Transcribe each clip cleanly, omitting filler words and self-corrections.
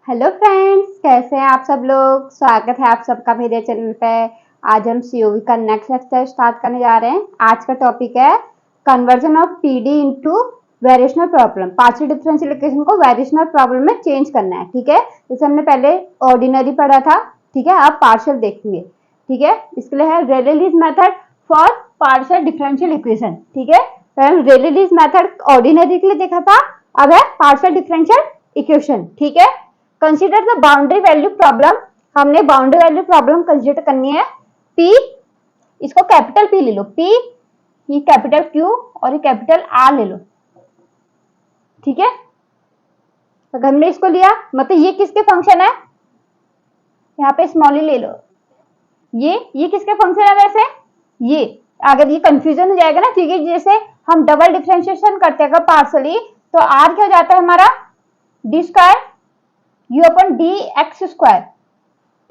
Hello friends, कैसे हैं आप सब लोग। स्वागत है आप सबका मेरे चैनल पे। आज हम सीओवी का नेक्स्ट लेक्चर स्टार्ट करने जा रहे हैं। आज का टॉपिक है conversion of PD into variational problem. Partial differential equation को वेरिएशनल प्रॉब्लम में चेंज करना है। ठीक है, जैसे हमने पहले ऑर्डिनरी पढ़ा था। ठीक है, अब पार्शियल देखेंगे। ठीक है, इसके लिए है रेलेलिस method for partial differential equation. ठीक है, पहले रेलेलिस मेथड ऑर्डिनरी के लिए देखा था, अब है पार्शियल डिफरेंशियल इक्वेशन। ठीक है, consider the boundary value problem. हमने बाउंड्री वैल्यू प्रॉब्लम कंसीडर करनी है। P, इसको कैपिटल P ले लो, P, ये कैपिटल Q और ये कैपिटल R ले लो। ठीक है, अगर हमने इसको लिया मतलब ये किसके फंक्शन है, यहाँ पे स्मॉल ले लो। ये किसके फंक्शन है वैसे, ये अगर ये कंफ्यूजन हो जाएगा ना, क्योंकि जैसे हम डबल डिफरेंशिएशन करते हैं पार्शियली, तो R क्या हो जाता है हमारा D square you upon D x square.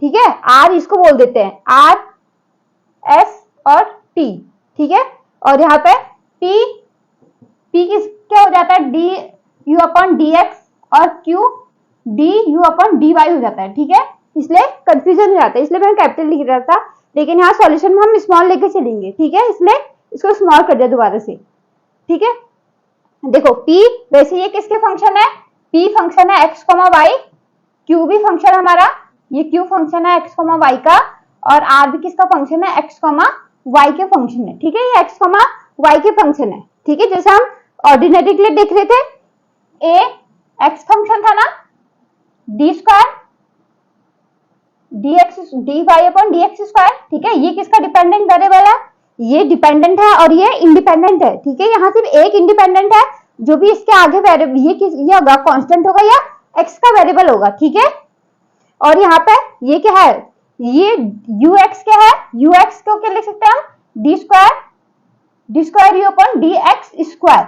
ठीक है, आर इसको बोल देते हैं आर एस और टी। ठीक है, और यहाँ पे पी किस क्या हो जाता है D U upon D X और Q D U upon D Y हो जाता है। ठीक है, इसलिए कंफ्यूजन हो जाता है, इसलिए मैंने कैपिटल लिख रहा था, लेकिन यहाँ सॉल्यूशन में हम स्मॉल लेके चलेंगे। ठीक है, इसलिए इसको स्मॉल कर दिया दोबारा से। ठीक है, देखो P वैसे ये किसके फंक्शन है, P फंक्शन है x, y, Q भी फंक्शन हमारा, ये Q फंक्शन है x, y का, और R भी किसका फंक्शन है x, y के फंक्शन है। ठीक है, ये x, y के फंक्शन है। ठीक है, जैसे हम ऑर्डिनरी के लिए देख रहे थे, A x फंक्शन था ना, डी स्क्वायर डी वाई अपन डी एक्स स्क्वायर। ठीक है, ये किसका डिपेंडेंट वेरिएबल है, ये डिपेंडेंट है और ये इंडिपेंडेंट है। ठीक है, यहाँ सिर्फ एक इंडिपेंडेंट है, जो भी इसके आगे वेरिएबल ये होगा कांस्टेंट होगा या x का वेरिएबल होगा। ठीक है, और यहाँ पे ये क्या है, ये ux क्या है, ux को क्या लिख सकते हैं हम D square you upon D x square.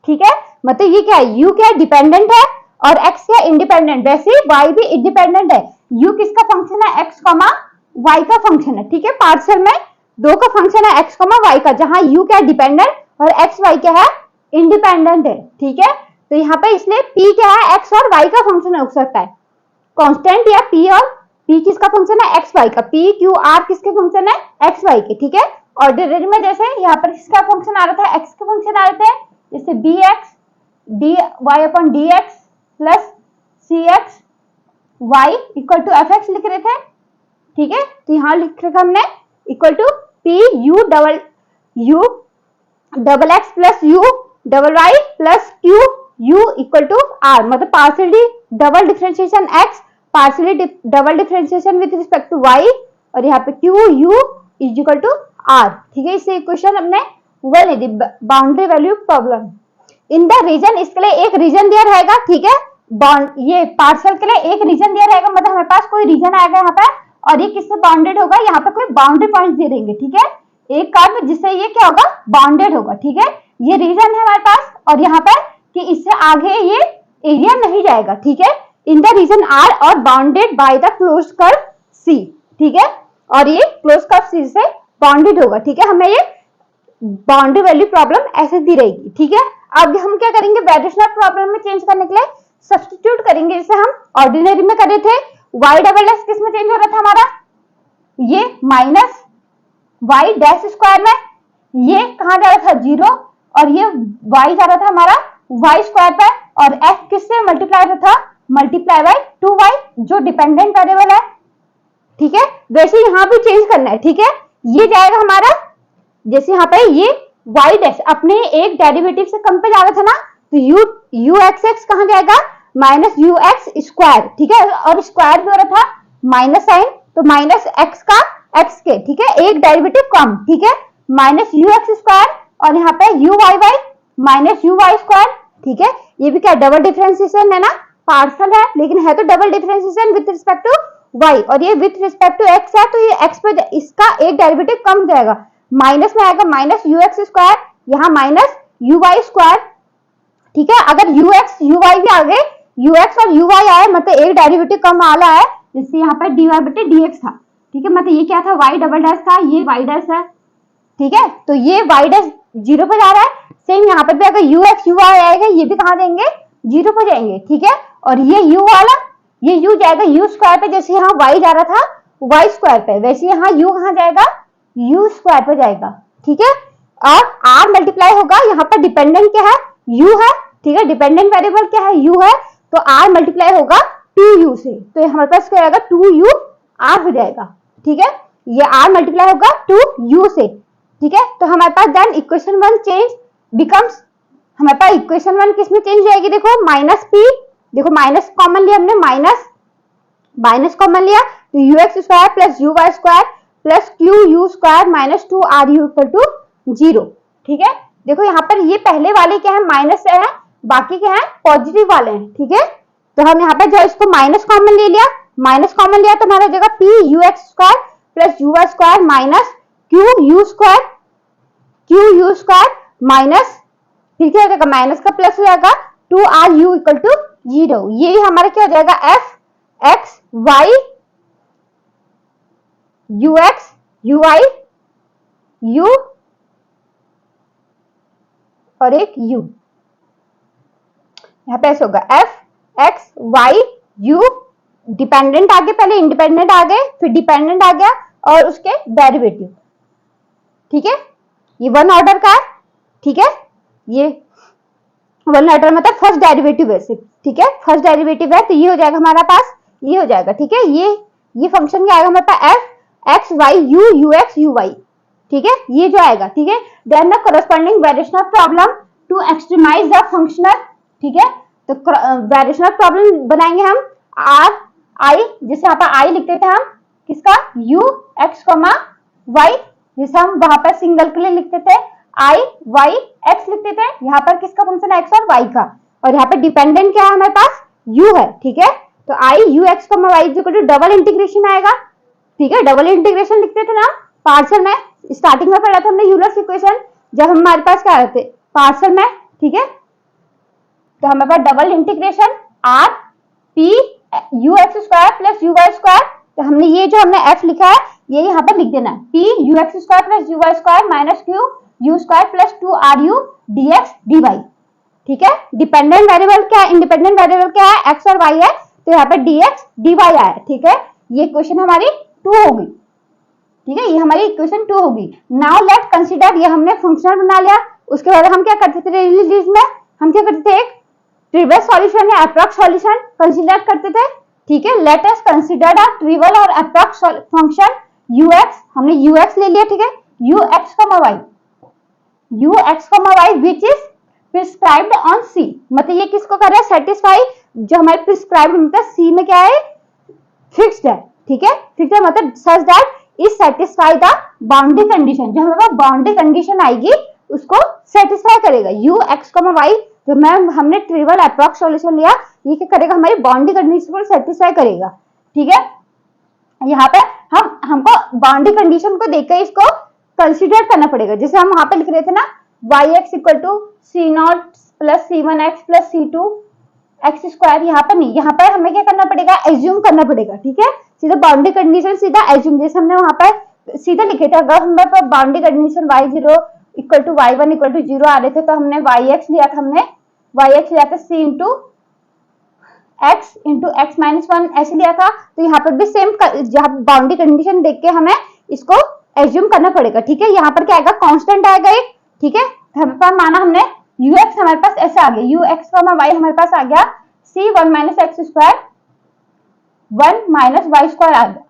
ठीक है, मतलब ये क्या है, u क्या है डिपेंडेंट है और x क्या इंडिपेंडेंट, वैसे y भी इंडिपेंडेंट है। u किसका फंक्शन है x, y का फंक्शन है। ठीक है, पार्शियल में दो का फंक्शन है x, y का, जहां u क्या डिपेंडेंट और x, y क्या है इंडिपेंडेंट है। ठीक है, तो यहाँ पे इसलिए p क्या है x और y का फंक्शन हो सकता है कांस्टेंट, या p और p किसका फंक्शन है x, y का, p q r किसके फंक्शन है x, y के। ठीक है, ऑर्डिनरी में जैसे यहाँ पर किसका फंक्शन आ रहा था, x के फंक्शन आ रहे थे, जैसे bx dy अपन dx plus cx y equal to fx लिख रहे थे। ठीक है, तो यहाँ लिख रखा हमने equal to p u double x plus u double y plus q u equal to r, मतलब partially double differentiation x, partially double differentiation with respect to y, और यहाँ पे q u is equal to r। ठीक है, इसे equation हमने वो ले दी boundary value problem in the region. इसके लिए एक रीजन दिया रहेगा। ठीक है, ये पार्शियल के लिए एक रीजन दिया रहेगा, मतलब हमारे पास कोई रीजन आएगा यहाँ पे, और ये किससे बाउंडेड होगा, यहाँ पे कोई बाउंड्री पॉइंट दे देंगे। ठीक है, एक कार्ड जिससे ये क्या होगा बाउंडेड होगा। ठीक है, ये रीजन है हमारे पास, और यहाँ पे कि इससे आगे ये एरिया नहीं जाएगा। ठीक है, इन द रीजन आर और bounded by the closed curve C. ठीक है, और ये क्लोज कर्व सी से बाउंडेड होगा। ठीक है, हमें ये बाउंड्री वैल्यू प्रॉब्लम ऐसे दी रहेगी। ठीक है, अब हम क्या करेंगे, वेरिएशनल प्रॉब्लम में चेंज करने के लिए सब्स्टिट्यूट करेंगे, जैसे हम ऑर्डिनरी में करे थे। y डबल एक्स किस में चेंज हो रहा था हमारा, ये माइनस y डैश स्क्वायर में, ये कहां जा रहा था जीरो, और ये y जा रहा था हमारा y स्क्वायर पे, और f किससे मल्टीप्लाई हो रहा था, मल्टीप्लाई बाय 2y जो डिपेंडेंट वेरिएबल है। ठीक है, वैसे यहाँ भी चेंज करना है। ठीक है, ये जाएगा हमारा, जैसे यहाँ पे ये y डैश अपने एक डेरिवेटिव से कम पे जा रहा था ना, तो u एक्स एक्स कहां जाएगा माइनस यू एक्स स्क्वायर। ठीक है, और स्क्वायर भी हो रहा था माइनस साइन, तो माइनस एक्स का एक्स के। ठीक है, एक डेरिवेटिव कम। ठीक है, माइनस यू एक्स स्क्वायर, और यहाँ पे u y y minus you Y square. ठीक है, ये भी क्या डबल डिफरेंशिएशन है ना, पार्शियल है लेकिन है तो double differentiation with respect to y, और ये विद रिस्पेक्ट टू x है, तो ये x पे इसका एक डेरिवेटिव कम जाएगा, माइनस में आएगा माइनस यू एक्स स्क्वायर, यहाँ माइनस यू वाई स्क्वायर। ठीक है, अगर यू एक्स यू वाई भी आ गए, यू एक्स और यू वाई आए, मतलब एक डेरिवेटिव कम वाला है, जैसे यहाँ पे dy बटे dx था। ठीक है, मतलब ये क्या था y डबल डैश था, ये y डैश है। ठीक है, तो ये y डैश जीरो पे जा रहा है, सेम यहाँ पे भी अगर यू एक्स यू वाई आएगा, ये भी कहाँ जाएंगे जीरो पे जाएंगे। ठीक है, और ये u वाला ये u जाएगा u स्क्वायर पे, जैसे यहाँ y जा रहा था y स्क्वायर पे, वैसे यहाँ u कहाँ जाएगा, u स्क्वायर पे जाएगा। ठीक है, और r मल्टीप्लाई होगा, यहाँ पर डिपेंडेंट क्या है, u है। ठीक है, डिपेंडेंट वेरिएबल क्या है, u है, तो r मल्टीप्लाई होगा 2u से, तो हमारे पास क्या आएगा 2u r हो जाएगा। ठीक है, ये r मल्टीप्लाई होगा 2u से। ठीक है, तो हमारे पास देन इक्वेशन 1 चेंज बिकम्स, हमारे पास इक्वेशन 1 किसमें चेंज हो जाएगी, देखो माइनस p, देखो माइनस कॉमन लिया हमने, माइनस कॉमन लिया तो ux square plus uy square plus qu square minus 2ru equal to 0। ठीक है, देखो यहाँ पर ये पहले वाले क्या है, माइनस है, बाकी क्या है, पॉजिटिव वाले हैं। ठीक है, तो हम यहाँ पे जो इसको माइनस कॉमन ले लिया, माइनस कॉमन लिया तो हमारा हो जाएगा p ux square plus uy square minus qu square minus, फिर क्या हो जाएगा, माइनस का प्लस हो जाएगा 2ru इक्वल टू 0। ये हमारा क्या हो जाएगा, f x y ux uy u और एक u, यहाँ पे ऐसे होगा f x y u, dependent आगे, पहले इंडिपेंडेंट आ गए, फिर डिपेंडेंट आ गया और उसके डेरिवेटिव। ठीक है, ये वन ऑर्डर का है। ठीक है, ये वन ऑर्डर मतलब फर्स्ट डेरिवेटिव है सिर्फ। ठीक है, फर्स्ट डेरिवेटिव है, तो ये हो जाएगा हमारा पास, ये हो जाएगा। ठीक है, ये फंक्शन क्या आएगा हमारे पास, f x y u ux uy। ठीक है, ये जो आएगा। ठीक है, then the corresponding variational problem to extremize the functional. ठीक है, तो वेरिएशनल प्रॉब्लम बनाएंगे हम r i, जैसे यहाँ पर i लिखते थे हम किसका, u x y, जैसे हम वहां पर सिंगल के लिए लिखते थे i y x लिखते थे, यहाँ पर किसका फंक्शन x और y का, और यहाँ पर डिपेंडेंट क्या है हमारे पास, u है। ठीक है, तो i u x y equal to double integration आएगा। ठीक है, डबल इंटीग्रेशन लिखते थे ना पार्शियल में, स्टार्टिंग में पढ़ा था हमने यूलर्स इक्वेशन, जब हमारे पास क्या रहते पार्शियल में। ठीक है, तो हमारे पास double integration r p u x square plus u y square, तो हमने ये जो हमने f लिखा है ये यहाँ पर लिख देना है, p u x square plus u y square minus q u square plus 2ru dx dy। ठीक है, डिपेंडेंट वेरिएबल क्या है, इंडिपेंडेंट वेरिएबल क्या है, x और y है, तो यहाँ पर dx dy आया है। ठीक है, ये इक्वेशन हमारी 2 होगी। ठीक है, ये हमारी इक्वेशन 2 होगी। नाउ लेट कंसीडर, ये हमने फंक्शनल बना लिया, उसके बाद हम क्या करते थे रिलीज में, हम क्या करते थे एक ट्रिवियल सॉल्यूशन या अप्रॉक्स सॉल्यूशन कंसीडर करते थे। ठीक है, let us consider the trivial और अप्रॉक्स फंक्शन ux, हमने ux ले लिया। ठीक है, ux, y which is prescribed on c, मतलब ये किसको कर रहा है, सेटिस्फाई जो हमारे प्रिस्क्राइब्ड मतलब c में क्या है, फिक्स्ड है। ठीक है, फिक्स्ड है मतलब such that is satisfy the boundary condition, जो हमारे पास बाउंड्री कंडीशन आएगी उसको सेटिस्फाई करेगा। ux, y जो मैम हमने ट्रिवियल अप्रॉक्स सॉल्यूशन लिया, ये क्या करेगा, हमारी बाउंड्री कंडीशन को सेटिस्फाई करेगा। ठीक है, यहाँ पे हमको बाउंड्री कंडीशन को देखकर इसको कंसीडर करना पड़ेगा, जैसे हम वहां पे लिख रहे थे ना yx equal to c0 plus c1x plus c2 x square, यहाँ पर नहीं, यहाँ पर हमें क्या करना पड़ेगा, एज्यूम करना पड़ेगा। ठीक है, सीधा बाउंड्री कंडीशन सीधा एज्यूम, जैसे हमने वहां पर सीधा लिखे थे, अगर हमारे पास boundary condition y0 equal to y1 equal to 0 आ रहे थे, तो हमने yx लिया था, हमने yx लिया था c इंटू x माइनस 1 ऐसे लिया था, तो यहाँ पर भी सेम बाउंड्री कंडीशन देख के हमें इसको एज्यूम करना पड़ेगा। ठीक है, यहाँ पर क्या आएगा, कांस्टेंट आएगा एक। ठीक है, हमारे पास माना हमने ux हमारे पास ऐसे आ गया, ux y हमारे पास आ गया c1 minus x square 1 minus y square आ गया।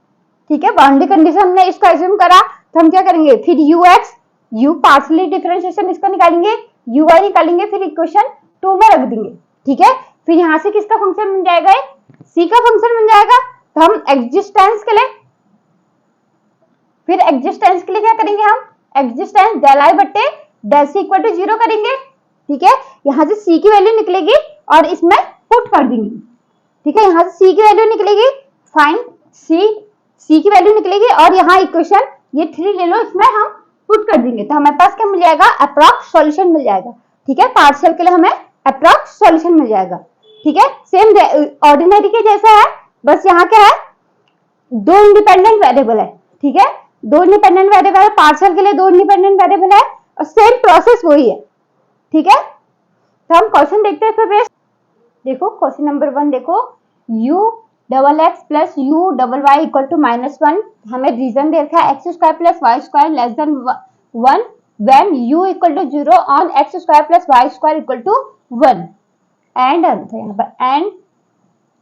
ठीक है, बाउंड्री कंडीशन हमने इसको एज्यूम करा, तो हम क्या करेंगे, फिर ux u पार्शियली डिफरेंशिएशन इसका निकालेंगे, uy निकालेंगे, फिर इक्वेशन 2 में रख देंगे। ठीक है, फिर यहाँ से किसका फंक्शन बन जाएगा, c का फंक्शन बन जाएगा, तो हम एग्जिस्टेंस के लिए, फिर एग्जिस्टेंस के लिए क्या करेंगे, हम एग्जिस्टेंस del i बट्टे del c इक्वल टू 0 करेंगे। ठीक है, यहाँ से c की वैल्यू निकलेगी और इसमें पुट कर देंगे। ठीक है, यहाँ से c की वैल्यू निकलेगी, फाइंड c की वैल्यू निकलेगी, और यहाँ इक्वेशन ये 3 ले लो, इसमें हम पुट कर देंगे, तो हमारे पास क्या मिल जाएगा, अप्रॉक्स सॉल्यूशन मिल जाएगा। ठीक है, पार्शियल के लिए हमें अप्रॉक्स सॉल्यूशन मिल जाएगा। ठीक है, सेम ऑर्डिनरी के जैसा है, बस यहाँ क्या है, 2 इंडिपेंडेंट वेरिएबल है। ठीक है, 2 इंडिपेंडेंट वेरिएबल है, पार्शियल के लिए 2 इंडिपेंडेंट वेरिएबल है, और सेम प्रोसेस वही है। ठीक है, तो हम क्वेश्चन देखते हैं फिर। देखो क्वेश्चन नंबर 1 देखो, u double x plus u double y equal to -1। हमें रीजन दे रखा है x square plus y square less than 1 when u equal to 0 on x square plus y square equal to 1। And यहाँ पर and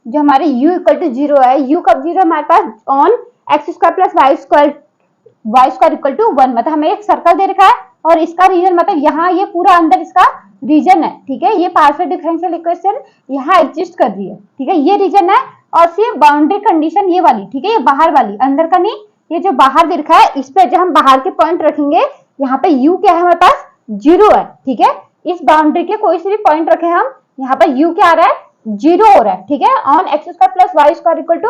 जो हमारे u equal to 0 है, u कब 0 हमारे पास on x square plus y square equal to 1। मतलब हमें एक सर्कल दे रखा है और इसका रीजन मतलब यहाँ ये पूरा अंदर इसका रीजन है, ठीक है। ये पार्शियल डिफरेंशियल इक्वेशन यहाँ एग्जिस्ट कर रही है, ठीक है, ये रीजन है। और सिर्फ बाउंड्री कंडीशन ये वाली, ठीक है, ये बाहर वाली, अंदर का नहीं, ये जो बाहर दे रखा है इस पे जो हम बाहर के पॉइंट रखेंगे, यहाँ पे u क्या है हमारे पास 0 है, ठीक है। इस बाउंड्री के कोई से भी पॉइंट रखे हम, यहाँ पर u क्या आ रहा है 0 हो रहा है, ठीक है, on x square plus y square equal to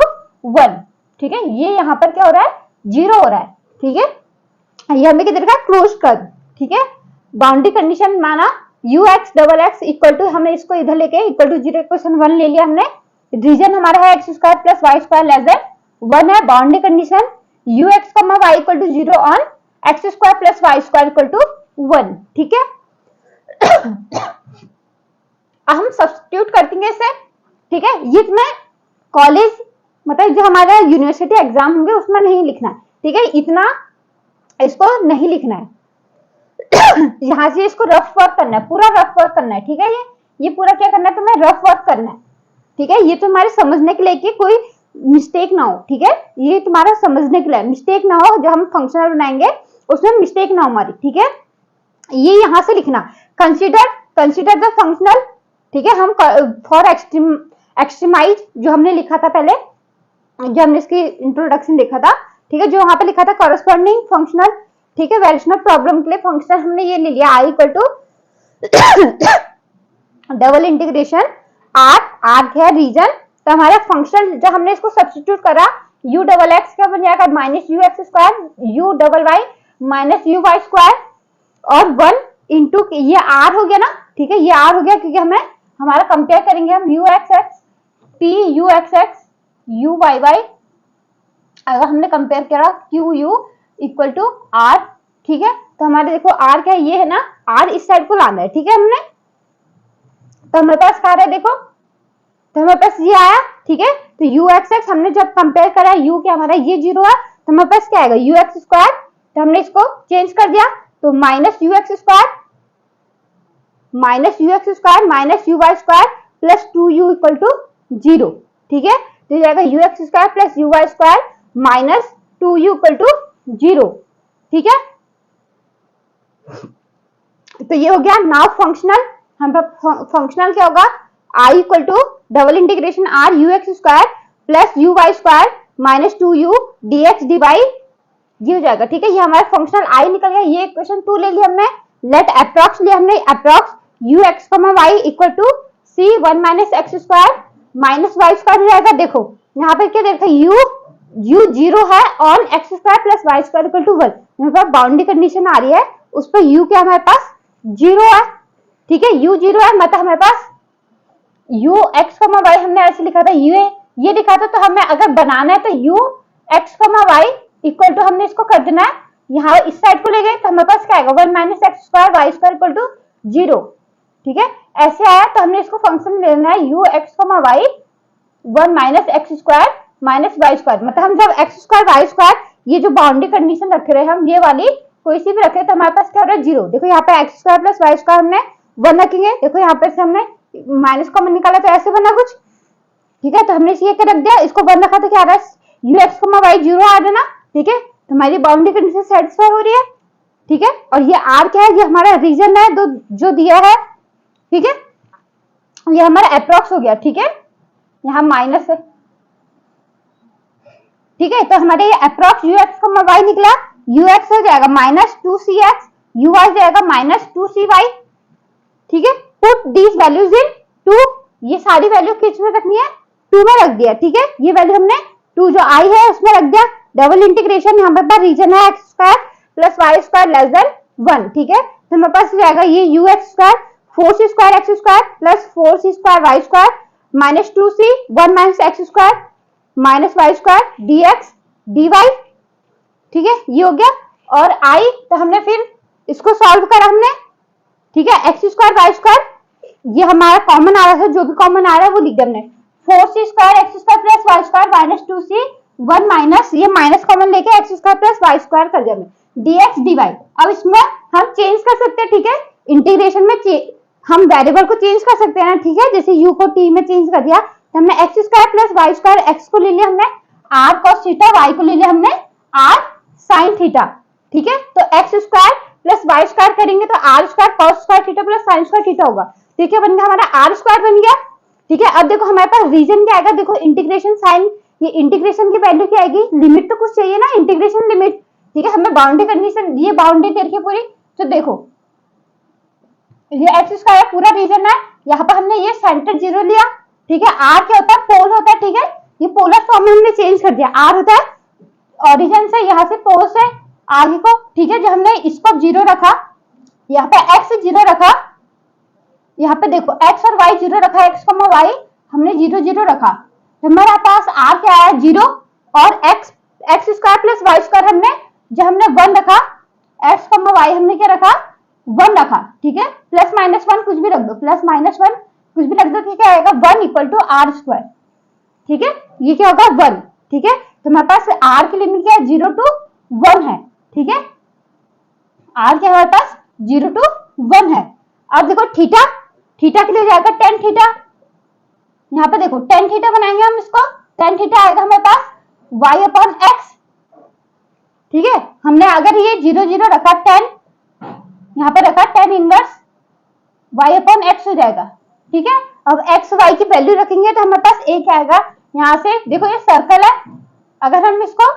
1, ठीक है। ये यहाँ पर क्या हो रहा है 0 हो रहा है, ठीक है। ये हमें किधर का क्लोज कर, ठीक है। बाउंड्री कंडीशन माना u x double x equal to, हमने इसको इधर लेके इक्वल टू 0 इक्वेशन 1 ले लिया हमने। रीजन हमारा है x square plus y square less than 1 है। Boundary condition u x comma y equal to 0 on x square plus y square equal to 1, ठीक है। हम सब्स्टिट्यूट कर देंगे इसे, ठीक है। ये मैं कॉलेज मतलब जो हमारा यूनिवर्सिटी एग्जाम होंगे उसमें नहीं लिखना है, ठीक है, इतना इसको नहीं लिखना है। यहाँ से इसको रफ वर्क करना है, पूरा रफ वर्क करना है, ठीक है। ये पूरा क्या करना है, तुम्हें रफ वर्क करना है, ठीक है। ये तुम्हारे समझने के लिए कि कोई मिस्टेक ना हो, ठीक है। ये तुम्हारा समझने के लिए मिस्टेक ना हो, जो हम फंक्शनल बनाएंगे उसमें मिस्टेक ना हो हमारी, ठीक है। ये यहाँ से लिखना कंसिडर द फंक्शनल, ठीक है। हम फॉर एक्सट्रीमाइज जो हमने लिखा था पहले, जो हमने इसकी इंट्रोडक्शन देखा था, ठीक है, जो वहां पे लिखा था कॉरेस्पॉन्डिंग फंक्शनल, ठीक है। वेरिएशनल प्रॉब्लम के लिए फंक्शनल हमने ये ले लिया I equal to double integration R है रीजन। तो हमारा फंक्शनल जो हमने इसको सब्स्टिट्यूट करा, u डबल एक्स क्या बन जाएगा minus you x square, you double y minus you Y square और 1 इंटू ये r हो गया ना, ठीक है। ये r हो गया क्योंकि हमें हमारा कंपेयर करेंगे हम u x x p u x x u y y, अगर हमने कंपेयर करा q u equal to r, ठीक है। तो हमारे देखो r क्या है, ये है ना, r इस साइड को लाना है, ठीक है हमने। तो हमारे पास क्या है देखो, तो हमारे पास ये आया, ठीक है। तो यू एक्स एक्स हमने जब कंपेयर करा u क्या हमारा ये 0 है, तो हमारे पास क्या आएगा यू एक्स स्क्वायर, तो हमने इसको चेंज कर दिया, तो minus you x square minus you Y square plus 2u equal to 0, ठीक है। तो जाएगा u x square plus you Y square minus 2u equal to 0, ठीक है। तो ये हो गया नाउ फंक्शनल। हम फंक्शनल क्या होगा I equal to double integration R U x square plus you Y square minus 2u dx dy, ये हो जाएगा, ठीक है। ये हमारा फंक्शनल आई निकल गया। ये इक्वेशन 2 ले लिया हमने। लेट अप्रॉक्स लिया हमने, approx you x y equal to c 1 minus x square minus Y square हो जाएगा। देखो यहाँ पे क्या देखा u 0 है on x square plus y square equal to 1। यहाँ पर बाउंड्री कंडीशन आ रही है, उस पर u क्या हमारे पास 0 है, ठीक है। u 0 है मतलब हमारे पास u एक्स वाई हमने ऐसे लिखा था, ये लिखा था। तो हमें अगर बनाना है तो u x y equal to हमने इसको कर देना है, यहाँ इस साइड को ले गए तो हमारे पास क्या आएगा 1 minus x square Y square equal to 0, ठीक है। ऐसे आया तो हमने इसको फंक्शन लेना है u x y 1 minus x square minus Y square. मतलब हम जब एक्स स्क्वायर वाई स्क्वायर ये जो बाउंड्री कंडीशन रख रहे हैं हम, ये वाली कोई सी भी रखे तो हमारे पास क्या हो रहा है 0। देखो यहाँ पे x square plus y square हमने 1 रखेंगे, देखो यहाँ पे से हमने माइनस कॉमन निकाला तो ऐसे बना कुछ, ठीक है। तो हमने ये क्या रख दिया, इसको 1 रखा तो क्या आ रहा है यू एक्स वाई 0 आ रहा है ना, ठीक है। तो हमारी बाउंड्री कंडीशन सेटिस्फाई हो रही है, ठीक है। और ये आर क्या है, ये हमारा रीजन है जो दिया है, ठीक है। ये हमारा अप्रॉक्स हो गया, ठीक है, यहाँ माइनस है, ठीक है। तो हमारे ये अप्रॉक्स यू एक्स वाई निकला, यू एक्स हो जाएगा minus 2c x, u y जाएगा माइनस 2c वाई, ठीक है। पुट दीज वैल्यूज इन 2, ये सारी वैल्यू किस में रखनी है 2 में रख दिया, ठीक है। ये वैल्यू हमने 2 जो आई है उसमें रख दिया। डबल इंटीग्रेशन यहाँ पर रीजन है x square plus y square less than 1, ठीक है। तो हमारे पास जाएगा ये u x square 4c square x square plus 4c square Y square minus 2c 1 minus x square minus Y square dx dy, ठीक है, ये हो गया। और आई तो हमने फिर इसको सॉल्व करा हमने, ठीक है। एक्स स्क्वायर वाई स्क्वायर ये हमारा कॉमन आ रहा था, जो भी कॉमन आ रहा है वो लिख दिया हमने। 4c square x square plus y square minus 2c 1 minus ये माइनस कॉमन लेके x square plus y square कर दिया हमने dx dy। अब इसमें हम चेंज कर सकते हैं, ठीक है, इंटीग्रेशन में हम वेरिएबल को चेंज कर सकते हैं ना, ठीक है, जैसे u को t में चेंज कर दिया तो हमने x square plus y square x को ले लिया हमने r cos थीटा, y को ले लिया हमने r sin थीटा, ठीक है। तो x square plus y square करेंगे तो r square cos square theta plus sin square theta होगा, ठीक है, बन गया हमारा r स्क्वायर बन गया, ठीक है। अब देखो हमारे पास रीजन क्या आएगा, देखो इंटीग्रेशन साइन, ये इंटीग्रेशन की वैल्यू क्या आएगी, लिमिट तो कुछ चाहिए ना, इंटीग्रेशन लिमिट, ठीक है, हमें बाउंड्री कंडीशन, ये बाउंड्री दे रखी है पूरी, तो देखो ये एक्स स्क्वायर पूरा रीजन है, यहाँ पर हमने ये सेंटर 0 लिया, ठीक है, आर क्या होता है, पोल होता है, ठीक है, ये पोलर फॉर्म में हमने चेंज कर दिया, आर होता है ओरिजिन से, यहाँ से पोल से आगे को, ठीक है, जो हमने इसको 0 रखा, यहाँ पे एक्स 0 रखा, यहाँ पे देखो एक्स और वाई 0 रखा, एक्स कॉमा वाई हमने 0 0 रखा, तो हमारे पास आर क्या आया 0 और x square plus y square हमने जो हमने 1 रखा, एक्स कॉमा वाई हमने क्या रखा 1 रखा, ठीक है, प्लस माइनस 1 कुछ भी रख दो, प्लस माइनस 1 कुछ भी रख दो, ठीक है, आएगा 1 इक्वल टू आर स्क्वायर, ठीक है, ये क्या होगा 1, ठीक है, तो हमारे पास आर की लिमिट क्या है 0 to 1 है, ठीक है, आर क्या हमारे पास 0 to 1 है। अब देखो थीटा, थीटा के लिए जाएगा tan थीटा, यहाँ पे देखो tan थीटा बनाएंगे हम इसको, tan थीटा आएगा हमारे पास y अपॉन x, ठीक है, हमने अगर ये 0 0 रखा tan, यहाँ पे रखा tan inverse y upon x हो जाएगा, ठीक है। अब x y की वैल्यू रखेंगे तो हमारे पास a क्या आएगा, यहाँ से देखो ये सर्कल है, अगर हम इसको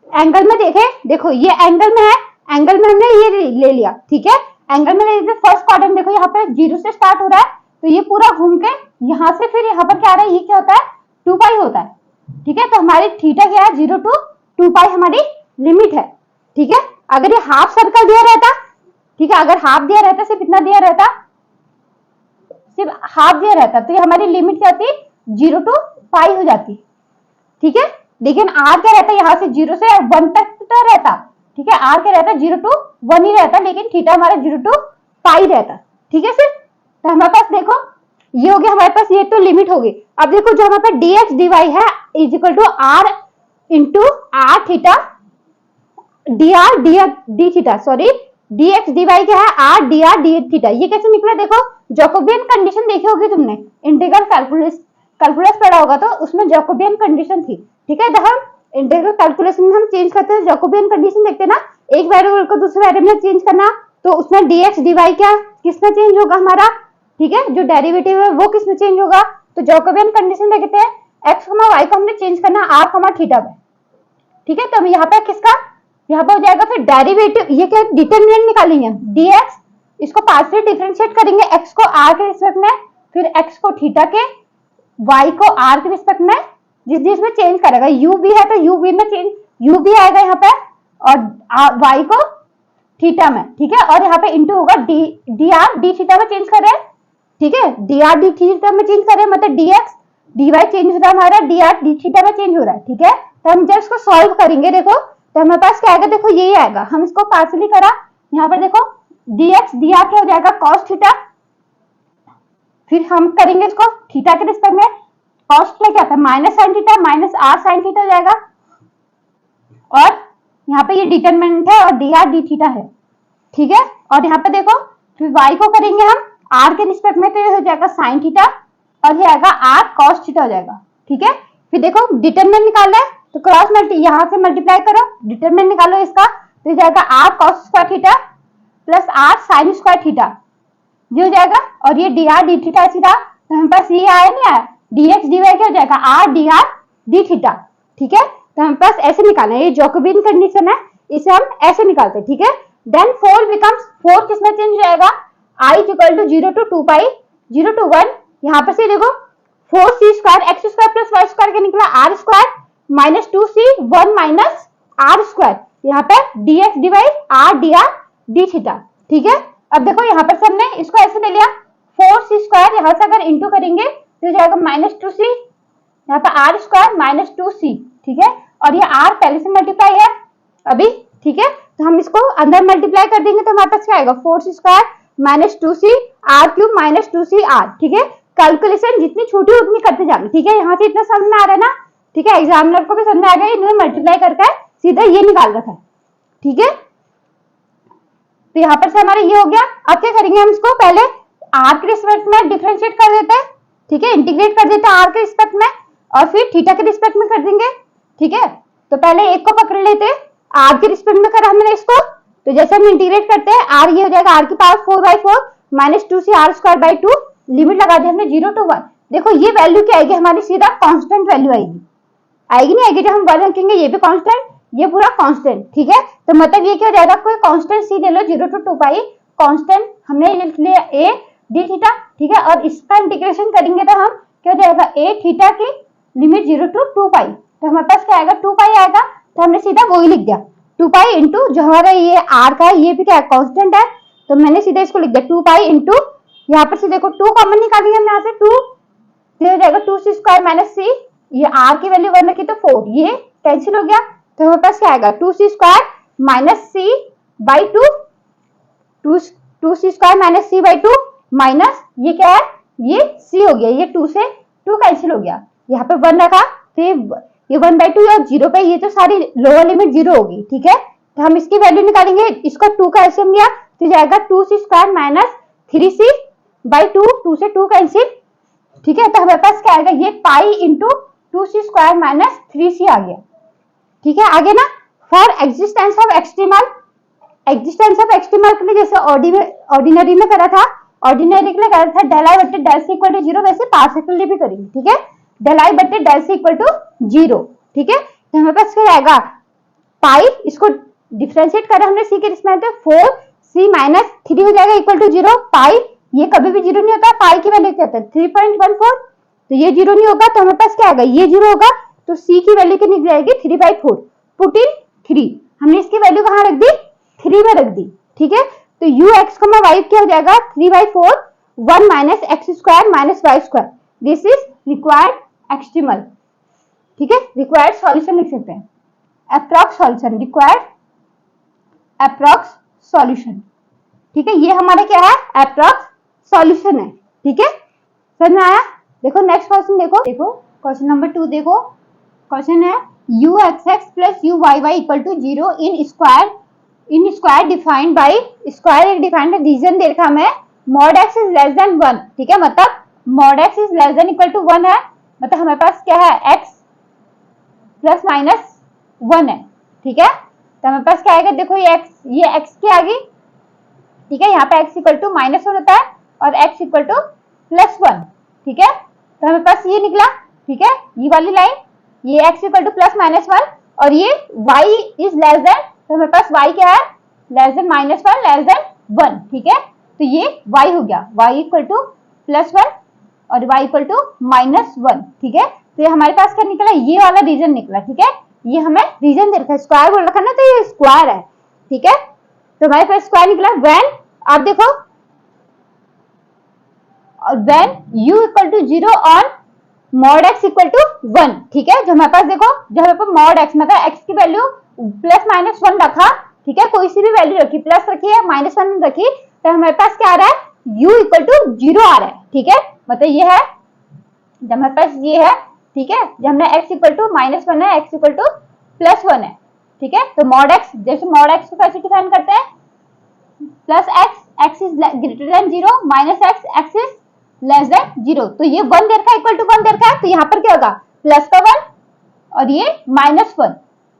एंगल में देखें, देखो ये एंगल में है, एंगल में हमने ये ले लिया, ठीक है, एंगल में ले लिया, फर्स्ट क्वाड्रेंट देखो यहाँ पे 0 से स्टार्ट हो रहा है, तो ये पूरा घूम के यहाँ से फिर यहाँ पर क्या आ रहा है, ये क्या होता है 2 पाई होता है, ठीक है, तो हमारी थीटा क्या है 0 to 2 पाई हमारी लिमिट है, ठीक है। अगर ये हाफ सर्कल दिया रहता, ठीक है, अगर हाफ दिया रहता, सिर्फ इतना दिया रहता, सिर्फ हाफ दिया रहता, तो ये हमारी लिमिट क्या होती 0 to पाई हो जाती, ठीक है, लेकिन आर क्या रहता है यहाँ से 0 से 1 तक तो रहता, ठीक है, आर क्या रहता 0 to 1 ही रहता, लेकिन थीटा हमारा 0 to पाई रहता, ठीक है सर। तो हमारे पास देखो ये हो गया हमारे पास, ये तो लिमिट होगी। अब देखो जो हमारे पास dx dy है is equal to r into r theta d theta, sorry dx dy क्या है r dr डी थीटा, ये कैसे निकला, देखो जैकोबियन कंडीशन देखी होगी तुमने, इंटीग्रल कैलकुलस पढ़ा होगा, तो उसमें जैकोबियन कंडीशन थी, ठीक है, जब हम इंटीग्रल कैलकुलेशन में हम चेंज करते हैं जैकोबियन कंडीशन देखते हैं ना, एक वेरिएबल को दूसरे वेरिएबल में चेंज करना, तो उसमें dx dy क्या किसमें चेंज होगा हमारा, ठीक है, जो डेरिवेटिव है वो किसमें चेंज होगा, तो जैकोबियन कंडीशन देखते हैं x, y को हमने चेंज करना r, थीटा में, ठीक है, तो यहाँ पे किसका, यहाँ पे हो जाएगा फिर डेरिवेटिव, ये क्या डिटरमिनेंट निकालेंगे dx, इसको पार्शियल डिफरेंशिएट करेंगे x को r के रिस्पेक्ट में, फिर x को थीटा के, y को r के रिस्पेक्ट में, जिसमें चेंज करेगा, u भी है तो u भी में चेंज, u भी आएगा यहाँ पे, और y को थीटा में, ठीक है, और यहाँ पे इंटू होगा dr डी थीटा में चेंज कर रहे हैं, ठीक है, dr डी थीटा में चेंज कर रहे हैं, मतलब dx dy चेंज हो रहा है हमारा, dr डी थीटा में चेंज हो रहा है, ठीक है। तो हम जब इसको सॉल्व करेंगे देखो तो हमारे पास क्या आएगा, देखो यही आएगा, हम इसको पार्शियली करा, यहाँ पर देखो dx dr क्या हो जाएगा cos थीटा, फिर हम करेंगे इसको थीटा के रिस्पेक्ट में, cos थीटा क्या था minus sine theta minus r sine theta हो जाएगा, और यहाँ पे ये डिटरमिनेंट है और dr डी थीटा है, ठीक है, और यहाँ पे देखो फिर y को करेंगे हम r के रिस्पेक्ट में, तो ये हो जाएगा साइन थीटा और ये आएगा r cos थीटा हो जाएगा, ठीक है। फिर देखो डिटरमिनेंट निकालना है तो क्रॉस यहाँ से मल्टीप्लाई करो, डिटरमिनेंट निकालो इसका, तो ये जाएगा r cos square theta plus r sine square theta, ये हो जाएगा, और ये dr डी थीटा सीधा, तो हमारे पास ये आया नहीं आया, dx dy क्या हो जाएगा r dr डी थीटा, ठीक है, तो हमारे पास ऐसे निकालना है, ये जैकोबियन कंडीशन है, इसे हम ऐसे निकालते हैं, ठीक है। देन 4 बिकम्स 4 किसमें चेंज हो जाएगा, i equal to 0 to 2 pi 0 to 1, यहाँ पर से देखो 4c square x square plus y square क्या निकला r square minus 2c 1 minus r square, यहाँ पे dx dy r dr d theta, ठीक है। अब देखो यहाँ पर हमने इसको ऐसे ले लिया, 4c स्क्वायर यहाँ से अगर इंटू करेंगे तो जाएगा माइनस 2c, यहाँ पे r स्क्वायर माइनस 2c, ठीक है, और ये r पहले से मल्टीप्लाई है अभी, ठीक है, तो हम इसको अंदर मल्टीप्लाई कर देंगे तो हमारे पास क्या आएगा 4c square minus 2c r cube minus 2c r, ठीक है, कैलकुलेशन जितनी छोटी उतनी करते जाएंगे, ठीक है। यहाँ से इतना समझ में आ रहा है ना, ठीक है। एग्जामिनर को भी समझ में आ गया, इन्होंने मल्टीप्लाई करके सीधा ये निकाल रखा है, ठीक है। तो यहाँ पर से हमारा ये हो गया। अब क्या करेंगे हम इसको पहले आर के रिस्पेक्ट में डिफरेंशिएट कर देते हैं, ठीक है, इंटीग्रेट कर देते हैं आर के रिस्पेक्ट में, और फिर थीटा के रिस्पेक्ट में कर देंगे, ठीक है। तो पहले एक को पकड़ लेते हैं, आर के रिस्पेक्ट में करा हमने इसको, तो जैसे हम इंटीग्रेट करते हैं आर ये हो जाएगा आर की power 4/4 minus 2c r²/2, limit लगा दी हमने 0 to 1। देखो ये वैल्यू क्या आएगी हमारी, सीधा कांस्टेंट वैल्यू आएगी, आएगी नहीं आएगी, जब हम 1 रखेंगे ये भी कांस्टेंट, ये पूरा कांस्टेंट, ठीक है। तो मतलब ये क्या हो जाएगा, कोई कांस्टेंट सी ले लो 0 to 2 पाई, कांस्टेंट हमने लिख लिया a d थीटा, ठीक है। और इसका इंटीग्रेशन करेंगे तो हम क्या हो जाएगा a थीटा की लिमिट 0 to 2 पाई, तो हमारे पास क्या आएगा 2 पाई आएगा। तो हमने सीधा वही लिख दिया 2 पाई इंटू जो हमारा ये r का है ये भी क्या है कांस्टेंट है, तो मैंने सीधा इसको लिख दिया 2 पाई इंटू, यहाँ पर से देखो 2 कॉमन निकालेंगे हम यहाँ से 2, तो हो जाएगा 2c² माइनस c, ये r की वैल्यू 1 रखी तो 4, ये कैंसिल हो गया। तो हमारे पास क्या आएगा 2c² minus c/2, 2c² minus c/2 minus ये क्या है ये c हो गया, ये 2 से 2 कैंसिल हो गया, यहाँ पे 1 रखा तो ये 1/2 और 0 पे ये तो सारी लोअर लिमिट 0 होगी, ठीक है। तो हम इसकी वैल्यू निकालेंगे, इसको 2 का एलसीएम लिया तो जाएगा 2c² माइनस 3c/2, 2 से 2 कैंसिल, ठीक है। तो हमारे पास क्या आएगा ये pi into 2c² minus 3c आ गया, ठीक है। आगे ना for existence of extremal, existence of extremal के लिए जैसे ऑर्डिनरी में करा था, ऑर्डिनरी के लिए करा था del i बट्टे del c इक्वल टू 0, वैसे पार्शियल के लिए भी करेंगे, ठीक है। del i बट्टे del c इक्वल टू 0, ठीक है। तो हमारे पास क्या आएगा पाई, इसको डिफरेंशिएट करा हमने c के रिस्पेक्ट में, 4c माइनस 3 हो जाएगा इक्वल टू 0, पाई ये कभी भी 0 नहीं होता, पाई की वैल्यू क्या होता है 3.14, तो ये 0 नहीं होगा, तो हमारे पास क्या आएगा ये 0 होगा, तो c की वैल्यू कितनी निकल जाएगी 3/4, पुट इन 3, हमने इसकी वैल्यू कहाँ रख दी 3 में रख दी, ठीक है। तो ux, y क्या हो जाएगा 3/4 1 minus x² minus y², this is required extremal, ठीक है। रिक्वायर्ड सॉल्यूशन लिख सकते हैं, approx solution, required approx solution, ठीक है। ये हमारा क्या है अप्रॉक्स सॉल्यूशन है, ठीक है, समझ में आया। देखो नेक्स्ट क्वेश्चन देखो क्वेश्चन नंबर 2 देखो, क्वेश्चन है uxx plus uyy equal to 0 in square defined by, square एक डिफाइंड रीजन दे रखा हमें, mod x is less than 1, ठीक है, मतलब mod x is less than equal to 1 है, मतलब हमारे पास क्या है x प्लस माइनस 1 है, ठीक है। तो हमारे पास क्या आएगा देखो ये x की आ गई, ठीक है, यहाँ पे x इक्वल टू -1 होता है और x इक्वल टू +1, ठीक है। तो हमारे पास ये निकला, ठीक है, ये वाली लाइन, ये x इक्वल टू +-1 और ये y इज लेस देन, तो हमारे पास y क्या है लेस देन -1 लेस देन 1, ठीक है। तो ये y हो गया, y इक्वल टू +1 और y इक्वल टू -1, ठीक है। तो ये हमारे पास क्या निकला ये वाला रीजन निकला, ठीक है, ये हमें रीजन दे रखा है, स्क्वायर बोल रखा ना, तो ये स्क्वायर है, ठीक है। तो हमारे पास स्क्वायर निकला व्हेन, आप देखो व्हेन u इक्वल टू 0 और मॉड x इक्वल टू 1, ठीक है। जो हमारे पास देखो, जो हमारे पास मॉड x मतलब x की वैल्यू +-1 रखा, ठीक है, कोई सी भी वैल्यू रखी, प्लस रखी है -1 रखी, तो हमारे पास क्या आ रहा है u इक्वल टू 0 आ रहा है, ठीक है, मतलब ये है, जब हमारे पास ये है, ठीक है, जब हमने x इक्वल टू -1 है, x इक्वल टू +1 है, ठीक है। तो मॉड x, जैसे मॉड x को कैसे डिफाइन करते हैं, plus x is greater than 0 minus x is less then 0, तो ये 1 दे रखा है इक्वल टू 1 दे रखा है, तो यहाँ पर क्या होगा प्लस का 1 और ये -1,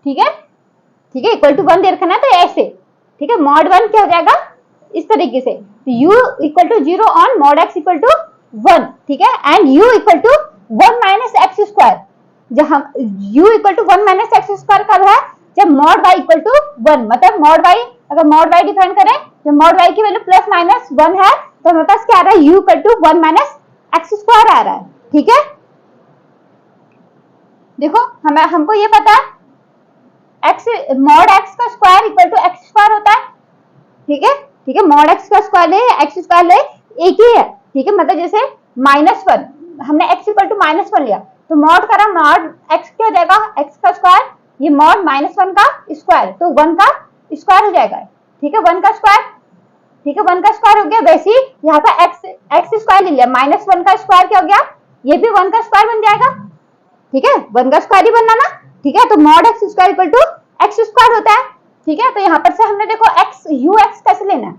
ठीक है, ठीक है, इक्वल टू 1 दे रखा ना, तो ऐसे, ठीक है, मॉड 1 क्या हो जाएगा इस तरीके से, तो u equal to 0 on mod x equal to 1, ठीक है, and u equal to 1 minus x², जहां u equal to 1 minus x² कब है जब मॉड y इक्वल टू 1, मतलब मॉड y, अगर मॉड y डिफाइन करें, जब मॉड y की वैल्यू +-1 है, तो हमारे पास क्या आ रहा है u equal to 1 minus x² आ रहा है, ठीक है। देखो हमको ये पता है x मॉड x का स्क्वायर इक्वल टू x² होता है, ठीक है, ठीक है, मॉड x का स्क्वायर ले x² ले एक ही है, ठीक है, मतलब जैसे -1 हमने x इक्वल टू -1 लिया, तो मॉड करा, मॉड x क्या हो जाएगा x का स्क्वायर, ये मॉड -1 का स्क्वायर, तो 1 का स्क्वायर हो जाएगा, ठीक है, 1 का स्क्वायर, ठीक है, 1 का स्क्वायर हो गया। वैसे ही यहाँ पे x स्क्वायर स्क्वायर ले लिया, -1 का स्क्वायर क्या हो गया, ये भी 1 का स्क्वायर बन जाएगा, ठीक है, 1 का स्क्वायर ही बनना ना, ठीक है। तो mod x square equal to x square होता है, ठीक है। तो यहाँ पर से हमने देखो एक्स यू एक्स कैसे लेना है,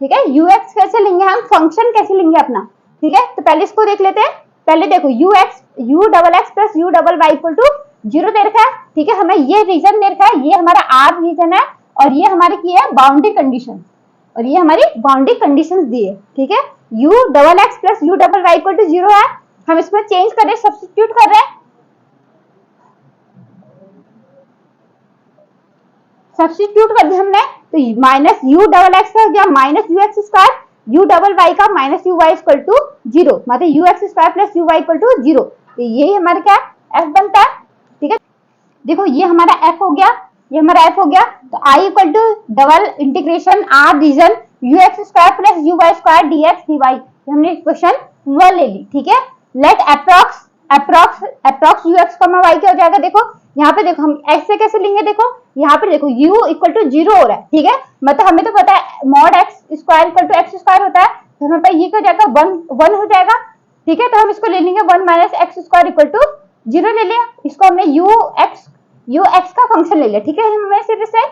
ठीक है, यू एक्स कैसे लेंगे हम, फंक्शन कैसे लेंगे अपना, ठीक है। तो पहले इसको देख लेते हैं। पहले देखो u double x plus u double y equal to 0 दे रखा है, ठीक है, हमें ये रीजन दे रखा है, ये हमारा आर रीजन है और ये हमारी की है बाउंड्री कंडीशन, और ये हमारी बाउंड्री कंडीशंस दी है, ठीक है। U double x plus u double y equal to 0 है, हम इसमें चेंज कर रहे हैं, सब्स्टिट्यूट कर रहे हैं, सब्स्टिट्यूट कर दिया हमने, तो माइनस यू डबल एक्स का हो गया minus you x square, you double Y का minus you Y equal to 0, मतलब U x square plus you Y equal to 0। तो ये हमारा क्या एफ बनता है, ठीक है। देखो ये हमारा एफ हो गया, ये हमारा एफ हो गया। तो I equal to double integration R region U x square plus you Y square D X D Y, हमने इक्वेशन 1 ले ली, ठीक है। Let approx approx you X comma Y क्या हो जाएगा, देखो यहाँ पे देखो हम ऐसे कैसे लेंगे, देखो यहाँ पे देखो u इक्वल टू 0 हो रहा है, ठीक है, मतलब हमें तो पता है mod x square equal to x square होता है, तो हमें पास ये क्या हो जाएगा 1 हो जाएगा, ठीक है। तो हम इसको ले लेंगे 1 minus x square equal to 0 ले लिया, इसको हमने u x का फंक्शन ले लिया, ठीक है, हमें सिर्फ से,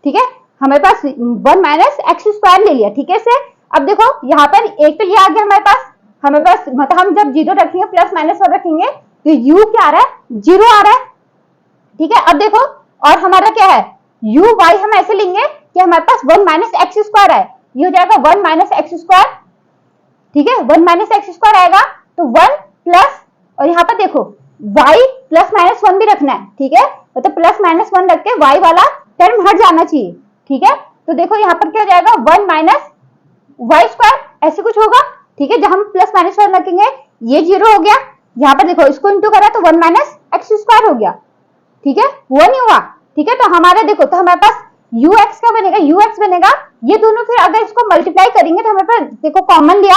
ठीक है, हमारे पास 1 माइनस एक्स स्क्वायर ले लिया, ठीक है से। अब देखो यहाँ पर एक तो ये आ गया हमारे पास मतलब हम जब 0 रखेंगे प्लस माइनस 1 रखेंगे तो u क्या आ रहा है 0 आ रहा है, ठीक है। अब देखो और हमारा क्या है u y, हम ऐसे लेंगे कि हमारे पास 1 माइनस एक्स स्क्वायर है, ये हो जाएगा 1 माइनस एक्स स्क्वायर, ठीक है, 1 माइनस एक्स स्क्वायर आएगा तो 1 प्लस, और यहाँ पर देखो y प्लस माइनस 1 भी रखना है, ठीक है, मतलब प्लस माइनस 1 रख के y वाला टर्म हट जाना चाहिए, ठीक है। तो देखो यहाँ पर क्या हो जाएगा 1 माइनस वाई स्क्वायर ऐसे कुछ होगा, ठीक है, जब हम प्लस माइनस 1 रखेंगे ये 0 हो गया, यहाँ पर देखो इसको इंटू करा तो 1 माइनस एक्स स्क्वायर हो गया, ठीक है, हुआ नहीं हुआ, ठीक है। तो हमारा देखो तो हमारे पास ux क्या बनेगा, ux बनेगा, ये दोनों फिर अगर इसको मल्टीप्लाई करेंगे तो हमारे पास देखो कॉमन लिया,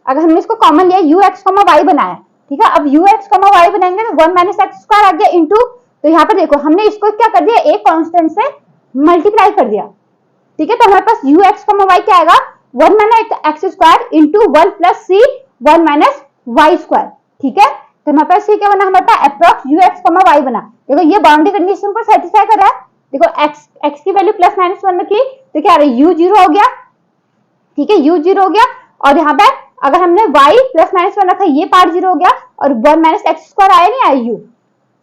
अगर हमने इसको कॉमन लिया ux, y बनाया, ठीक है। अब ux, y बनाएंगे तो 1 माइनस एक्स स्क्वायर आ गया इंटू, तो यहाँ पर देखो हमने इसको क्या कर दिया एक कांस्टेंट से मल्टीप्लाई कर दिया, ठीक है। तो हमारे पास ux, y क्या आएगा 1 minus x square into 1 plus सी 1 माइनस वाई स्क्वायर, ठीक है। तो हमारे पास ये क्या बना, हमारे पास अप्रॉक्स ux, y बना, देखो ये बाउंड्री कंडीशन को सेटिस्फाई कर रहा है, देखो x की वैल्यू प्लस माइनस 1 रखी तो क्या आ रहा है u 0 हो गया, ठीक है, u 0 हो गया, और यहाँ पे अगर हमने y प्लस माइनस 1 रखा ये पार्ट 0 हो गया, और 1 माइनस एक्स स्क्वायर आया नहीं आया, u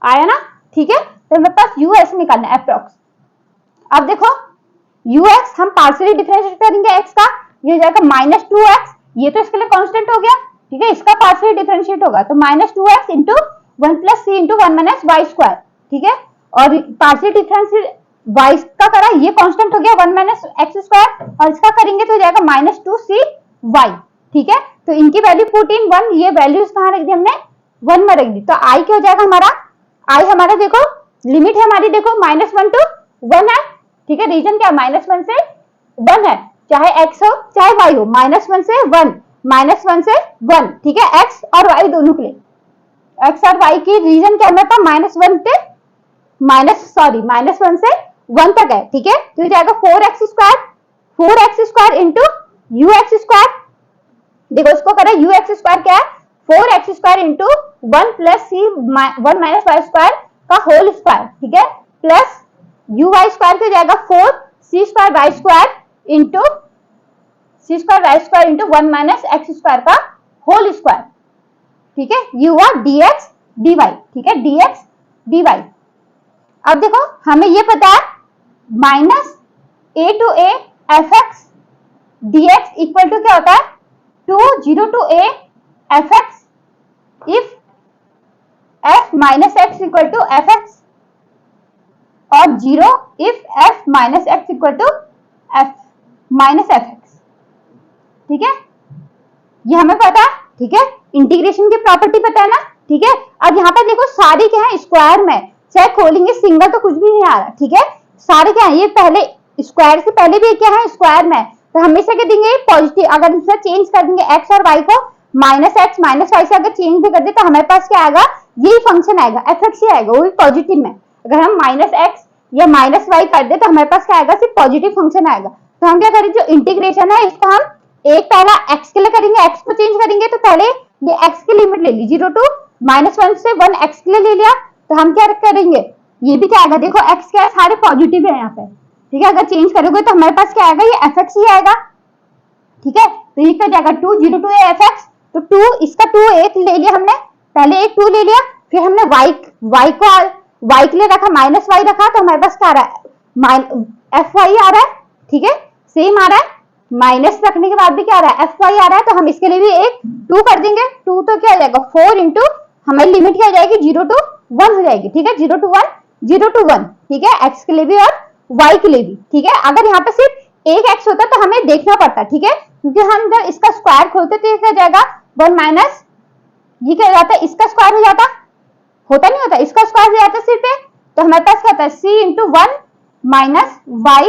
आया ना, ठीक है। तो हमारे पास u ऐसे निकालना है अप्रॉक्स। अब देखो ux हम पार्शियली डिफरेंशिएट करेंगे x का, ये हो जाएगा माइनस 2x, ये तो इसके लिए कांस्टेंट हो गया, ठीक है, इसका पार्शियली डिफरेंशिएट होगा तो माइनस 2x इंटू 1 प्लस सी इंटू 1 माइनस वाई स्क्वायर, ठीक है, और पार्शियल डिफरेंशिएट y का करा ये कांस्टेंट हो गया 1 माइनस एक्स स्क्वायर, और इसका करेंगे तो हो जाएगा माइनस 2c y, ठीक है। तो इनकी वैल्यू पुट इन 1, ये वैल्यूज कहाँ रख दी हमने 1 में रख दी, तो i क्या हो जाएगा हमारा, i हमारा देखो लिमिट है हमारी, देखो -1 to 1 है, ठीक है, रीजन क्या -1 से 1 है, चाहे x हो चाहे y हो, -1 से 1, -1 से 1, ठीक है, x और y दोनों के लिए, x और y की रीजन क्या है -1 से -1 से 1 तक है, ठीक है। तो जाएगा 4x square into ux square, देखो इसको करें ux स्क्वायर क्या है 4x स्क्वायर इंटू 1 प्लस सी 1 माइनस वाई स्क्वायर का होल स्क्वायर, ठीक है, प्लस uy स्क्वायर क्या जाएगा 4c square Y square into c square Y square into 1 minus x square का होल स्क्वायर, ठीक है, ये हुआ dx dy, ठीक है, dx dy। अब देखो हमें ये पता है minus a to a fx dx equal to क्या होता है 0 to a fx if f minus x equal to fx, और 0 if f minus x equal to f minus fx, ठीक है, ये हमें पता है, ठीक है, इंटीग्रेशन की प्रॉपर्टी पता है ना, ठीक है। अब यहाँ पर देखो सारी क्या है स्क्वायर में, चाहे खोलेंगे सिंगल तो कुछ भी नहीं आ रहा, ठीक है, सारे क्या है ये पहले स्क्वायर से पहले भी क्या है स्क्वायर में, तो हमेशा क्या देंगे पॉजिटिव, अगर इससे चेंज कर देंगे एक्स और वाई को माइनस एक्स माइनस वाई से अगर चेंज भी कर दे तो हमारे पास क्या आएगा यही फंक्शन आएगा एफ एक्स ही आएगा, वो भी पॉजिटिव में, अगर हम माइनस एक्स या माइनस वाई कर दे तो हमारे पास क्या आएगा सिर्फ पॉजिटिव फंक्शन आएगा। तो हम क्या करें जो इंटीग्रेशन है इसको हम एक पहला x के लिए करेंगे, x को चेंज करेंगे तो पहले ये x की लिमिट ले ली, 0 to -1 से 1 x के लिए ले लिया, तो हम क्या करेंगे, ये भी क्या आएगा, देखो x क्या है, सारे पॉजिटिव है यहाँ पे, ठीक है। अगर चेंज करोगे तो हमारे पास क्या आएगा, ये fx ही आएगा, ठीक है। तो ये क्या जाएगा 2 0 to fx, तो 2 इसका 2 एक ले लिया हमने, पहले एक 2 ले लिया, फिर हमने y को y के लिए रखा, -y रखा, तो हमारे पास क्या आ रहा है, fy आ रहा है, ठीक है, सेम आ रहा है, माइनस रखने के बाद भी क्या आ रहा है, fy आ रहा है, तो हम इसके लिए भी एक 2 कर देंगे, 2 तो क्या आ जाएगा 4 इंटू हमारी लिमिट क्या हो जाएगी 0 to 1 हो जाएगी, ठीक है, 0 to 1 0 to 1, ठीक है, x के लिए भी और y के लिए भी, ठीक है। अगर यहाँ पे सिर्फ एक x होता तो हमें देखना पड़ता, ठीक है, क्योंकि हम जब इसका स्क्वायर खोलते तो क्या जाएगा 1 माइनस, ये क्या हो जाता है, इसका स्क्वायर हो जाता, होता नहीं होता, इसका स्क्वायर हो जाता सिर्फ, तो हमारे पास क्या होता है c into 1 minus y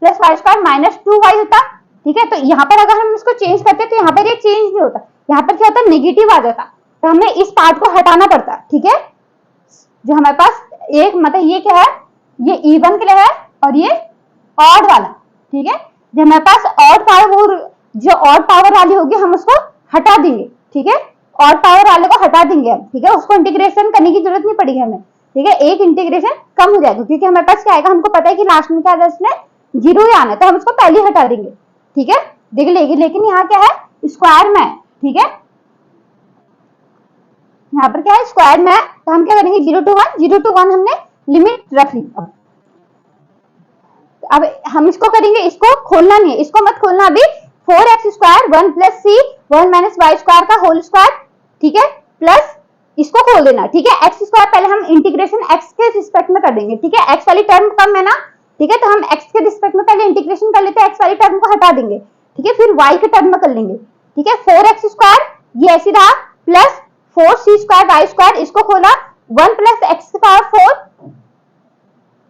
plus y square minus 2y होता, ठीक है। तो यहाँ पर अगर हम इसको चेंज करते तो यहाँ पर ये चेंज नहीं होता, यहाँ पर क्या होता है नेगेटिव आ जाता, तो हमें इस पार्ट को हटाना पड़ता, ठीक है। जो हमारे पास एक मतलब ये क्या है, ये इवन के लिए है और ये ऑड वाला, ठीक है। जब हमारे पास ऑड पावर, जो ऑड पावर वाली होगी हम उसको हटा देंगे, ठीक है, ऑड पावर वाले को हटा देंगे हम, ठीक है, उसको इंटीग्रेशन करने की जरूरत नहीं पड़ेगी हमें, ठीक है, एक इंटीग्रेशन कम हो जाएगा, क्योंकि हमारे पास क्या आएगा, हमको पता है कि लास्ट में क्या है, 0 ही आना है, तो हम उसको पहले हटा देंगे, ठीक है, देख लेंगे। लेकिन यहाँ क्या है स्क्वायर में, ठीक है, यहाँ पर क्या है स्क्वायर में, तो हम क्या करेंगे 0 to 1 हमने लिमिट रख ली। अब हम इसको करेंगे, इसको खोलना नहीं है, इसको मत खोलना अभी, 4x square 1 plus c 1 minus Y square का होल स्क्वायर, ठीक है, प्लस इसको खोल देना, ठीक है, x स्क्वायर पहले हम इंटीग्रेशन x के रिस्पेक्ट में कर देंगे, ठीक है, x वाली टर्म कम है ना, ठीक है, तो हम x के रिस्पेक्ट में पहले इंटीग्रेशन कर लेते हैं, x वाली टर्म को हटा देंगे, ठीक है, फिर y के टर्म में कर लेंगे, ठीक है, 4x स्क्वायर ये ऐसे रहा plus 4c square Y square, इसको खोला 1 प्लस x की पावर 4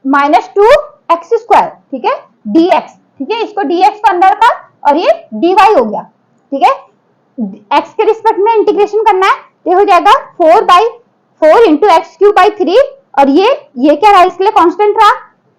माइनस 2x स्क्वायर, ठीक है, dx, ठीक है, इसको dx को अंदर का और ये dy हो गया, ठीक है, x के रिस्पेक्ट में इंटीग्रेशन करना है, तो हो जाएगा 4 इंटू एक्स क्यूब बाई 3, और ये क्या रहा, इसके लिए कांस्टेंट रहा,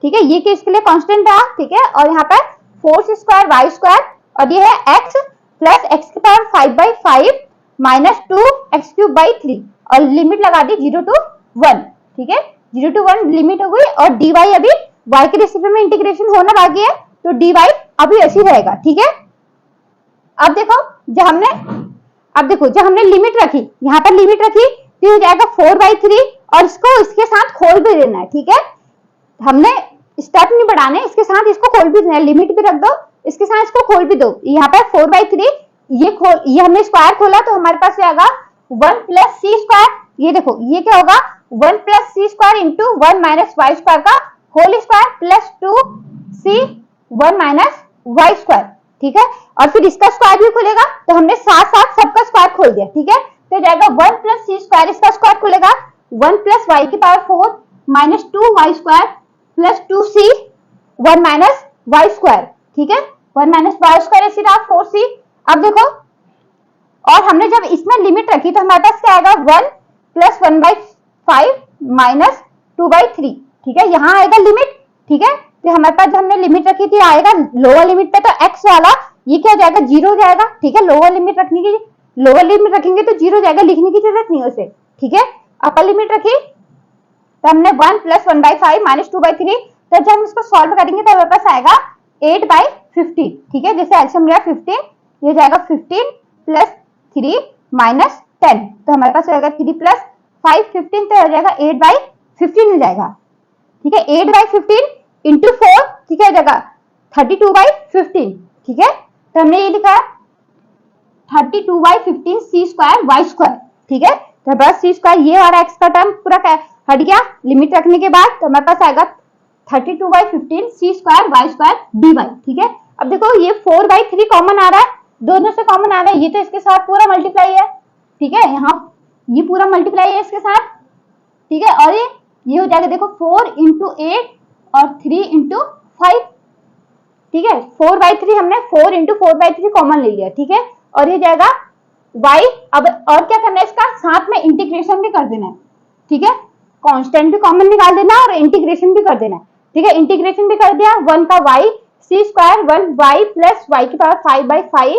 ठीक है, ये क्या इसके लिए कांस्टेंट रहा, ठीक है, और यहाँ पर 4c स्क्वायर वाई स्क्वायर, और ये है x प्लस एक्स की power 5/5 minus 2x cube by 3, और लिमिट लगा दी 0 to 1, ठीक है, 0 to 1 लिमिट हो गई, और dy अभी y के रिस्पेक्ट में इंटीग्रेशन होना बाकी है, तो dy अभी ऐसे ही रहेगा, ठीक है। अब देखो जब हमने लिमिट रखी, यहाँ पर लिमिट रखी, तो हो जाएगा 4/3, और इसको इसके साथ खोल भी देना है, ठीक है, हमने स्टेप नहीं बढ़ाने, इसके साथ इसको खोल भी देना है, लिमिट भी रख दो, इसके साथ इसको खोल भी दो, यहाँ पर 4/3 ये हमने स्क्वायर खोला, तो हमारे पास आएगा 1 प्लस c स्क्वायर, ये देखो ये क्या होगा 1 plus c square into 1 minus Y square का whole square plus 2c 1 minus Y square, ठीक है, और फिर इसका स्क्वायर भी खुलेगा, तो हमने साथ साथ सबका स्क्वायर खोल दिया, ठीक है, तो जाएगा 1 प्लस c स्क्वायर, इसका स्क्वायर खुलेगा 1 प्लस वाई की power 4 minus 2y square plus 2c 1 minus Y square, ठीक है, 1 माइनस वाई स्क्वायर ऐसे रहा 4c। अब देखो, और हमने जब इसमें लिमिट रखी तो हमारे पास क्या आएगा 1 प्लस 1/5 माइनस 2/3, ठीक है, यहाँ आएगा लिमिट, ठीक है, तो हमारे पास जो हमने लिमिट रखी थी आएगा लोअर लिमिट पे, तो x वाला ये क्या हो जाएगा 0 हो जाएगा, ठीक है, लोअर लिमिट रखेंगे तो 0 हो जाएगा, लिखने की जरूरत नहीं है उसे, ठीक है। अपर लिमिट रखी तो हमने 1 प्लस 1/5 माइनस 2/3, तो जब हम इसको सॉल्व करेंगे तो हमारे पास आएगा 8/15, ठीक है, जैसे एल्सियम लिया 15, ये जाएगा 15 प्लस 3 माइनस 10, तो हमारे पास आएगा 3 प्लस 5 15, तो हो जाएगा 8/15 हो जाएगा, ठीक है, 8/15 इंटू 4, ठीक है, हो जाएगा 32/15, ठीक है, तो हमने ये लिखा 32/15 c स्क्वायर वाई स्क्वायर, ठीक है, तो बस c स्क्वायर ये और x का टर्म पूरा हट गया लिमिट रखने के बाद, तो हमारे पास आएगा 32/15 c square Y square dy, ठीक है। अब देखो ये 4/3 कॉमन आ रहा है, दोनों से कॉमन आ रहा है, ये तो इसके साथ पूरा मल्टीप्लाई है, ठीक है, यहाँ ये पूरा मल्टीप्लाई है इसके साथ, ठीक है, और ये हो जाएगा देखो 4 इंटू 8 और 3 इंटू 5, ठीक है, 4/3 हमने 4 इंटू 4/3 कॉमन ले लिया, ठीक है, और ये जाएगा y। अब और क्या करना है, इसका साथ में इंटीग्रेशन भी कर देना है, ठीक है, कांस्टेंट भी कॉमन निकाल देना और इंटीग्रेशन भी कर देना है, ठीक है, इंटीग्रेशन भी कर दिया 1 का y c square 1y plus Y की power 5/5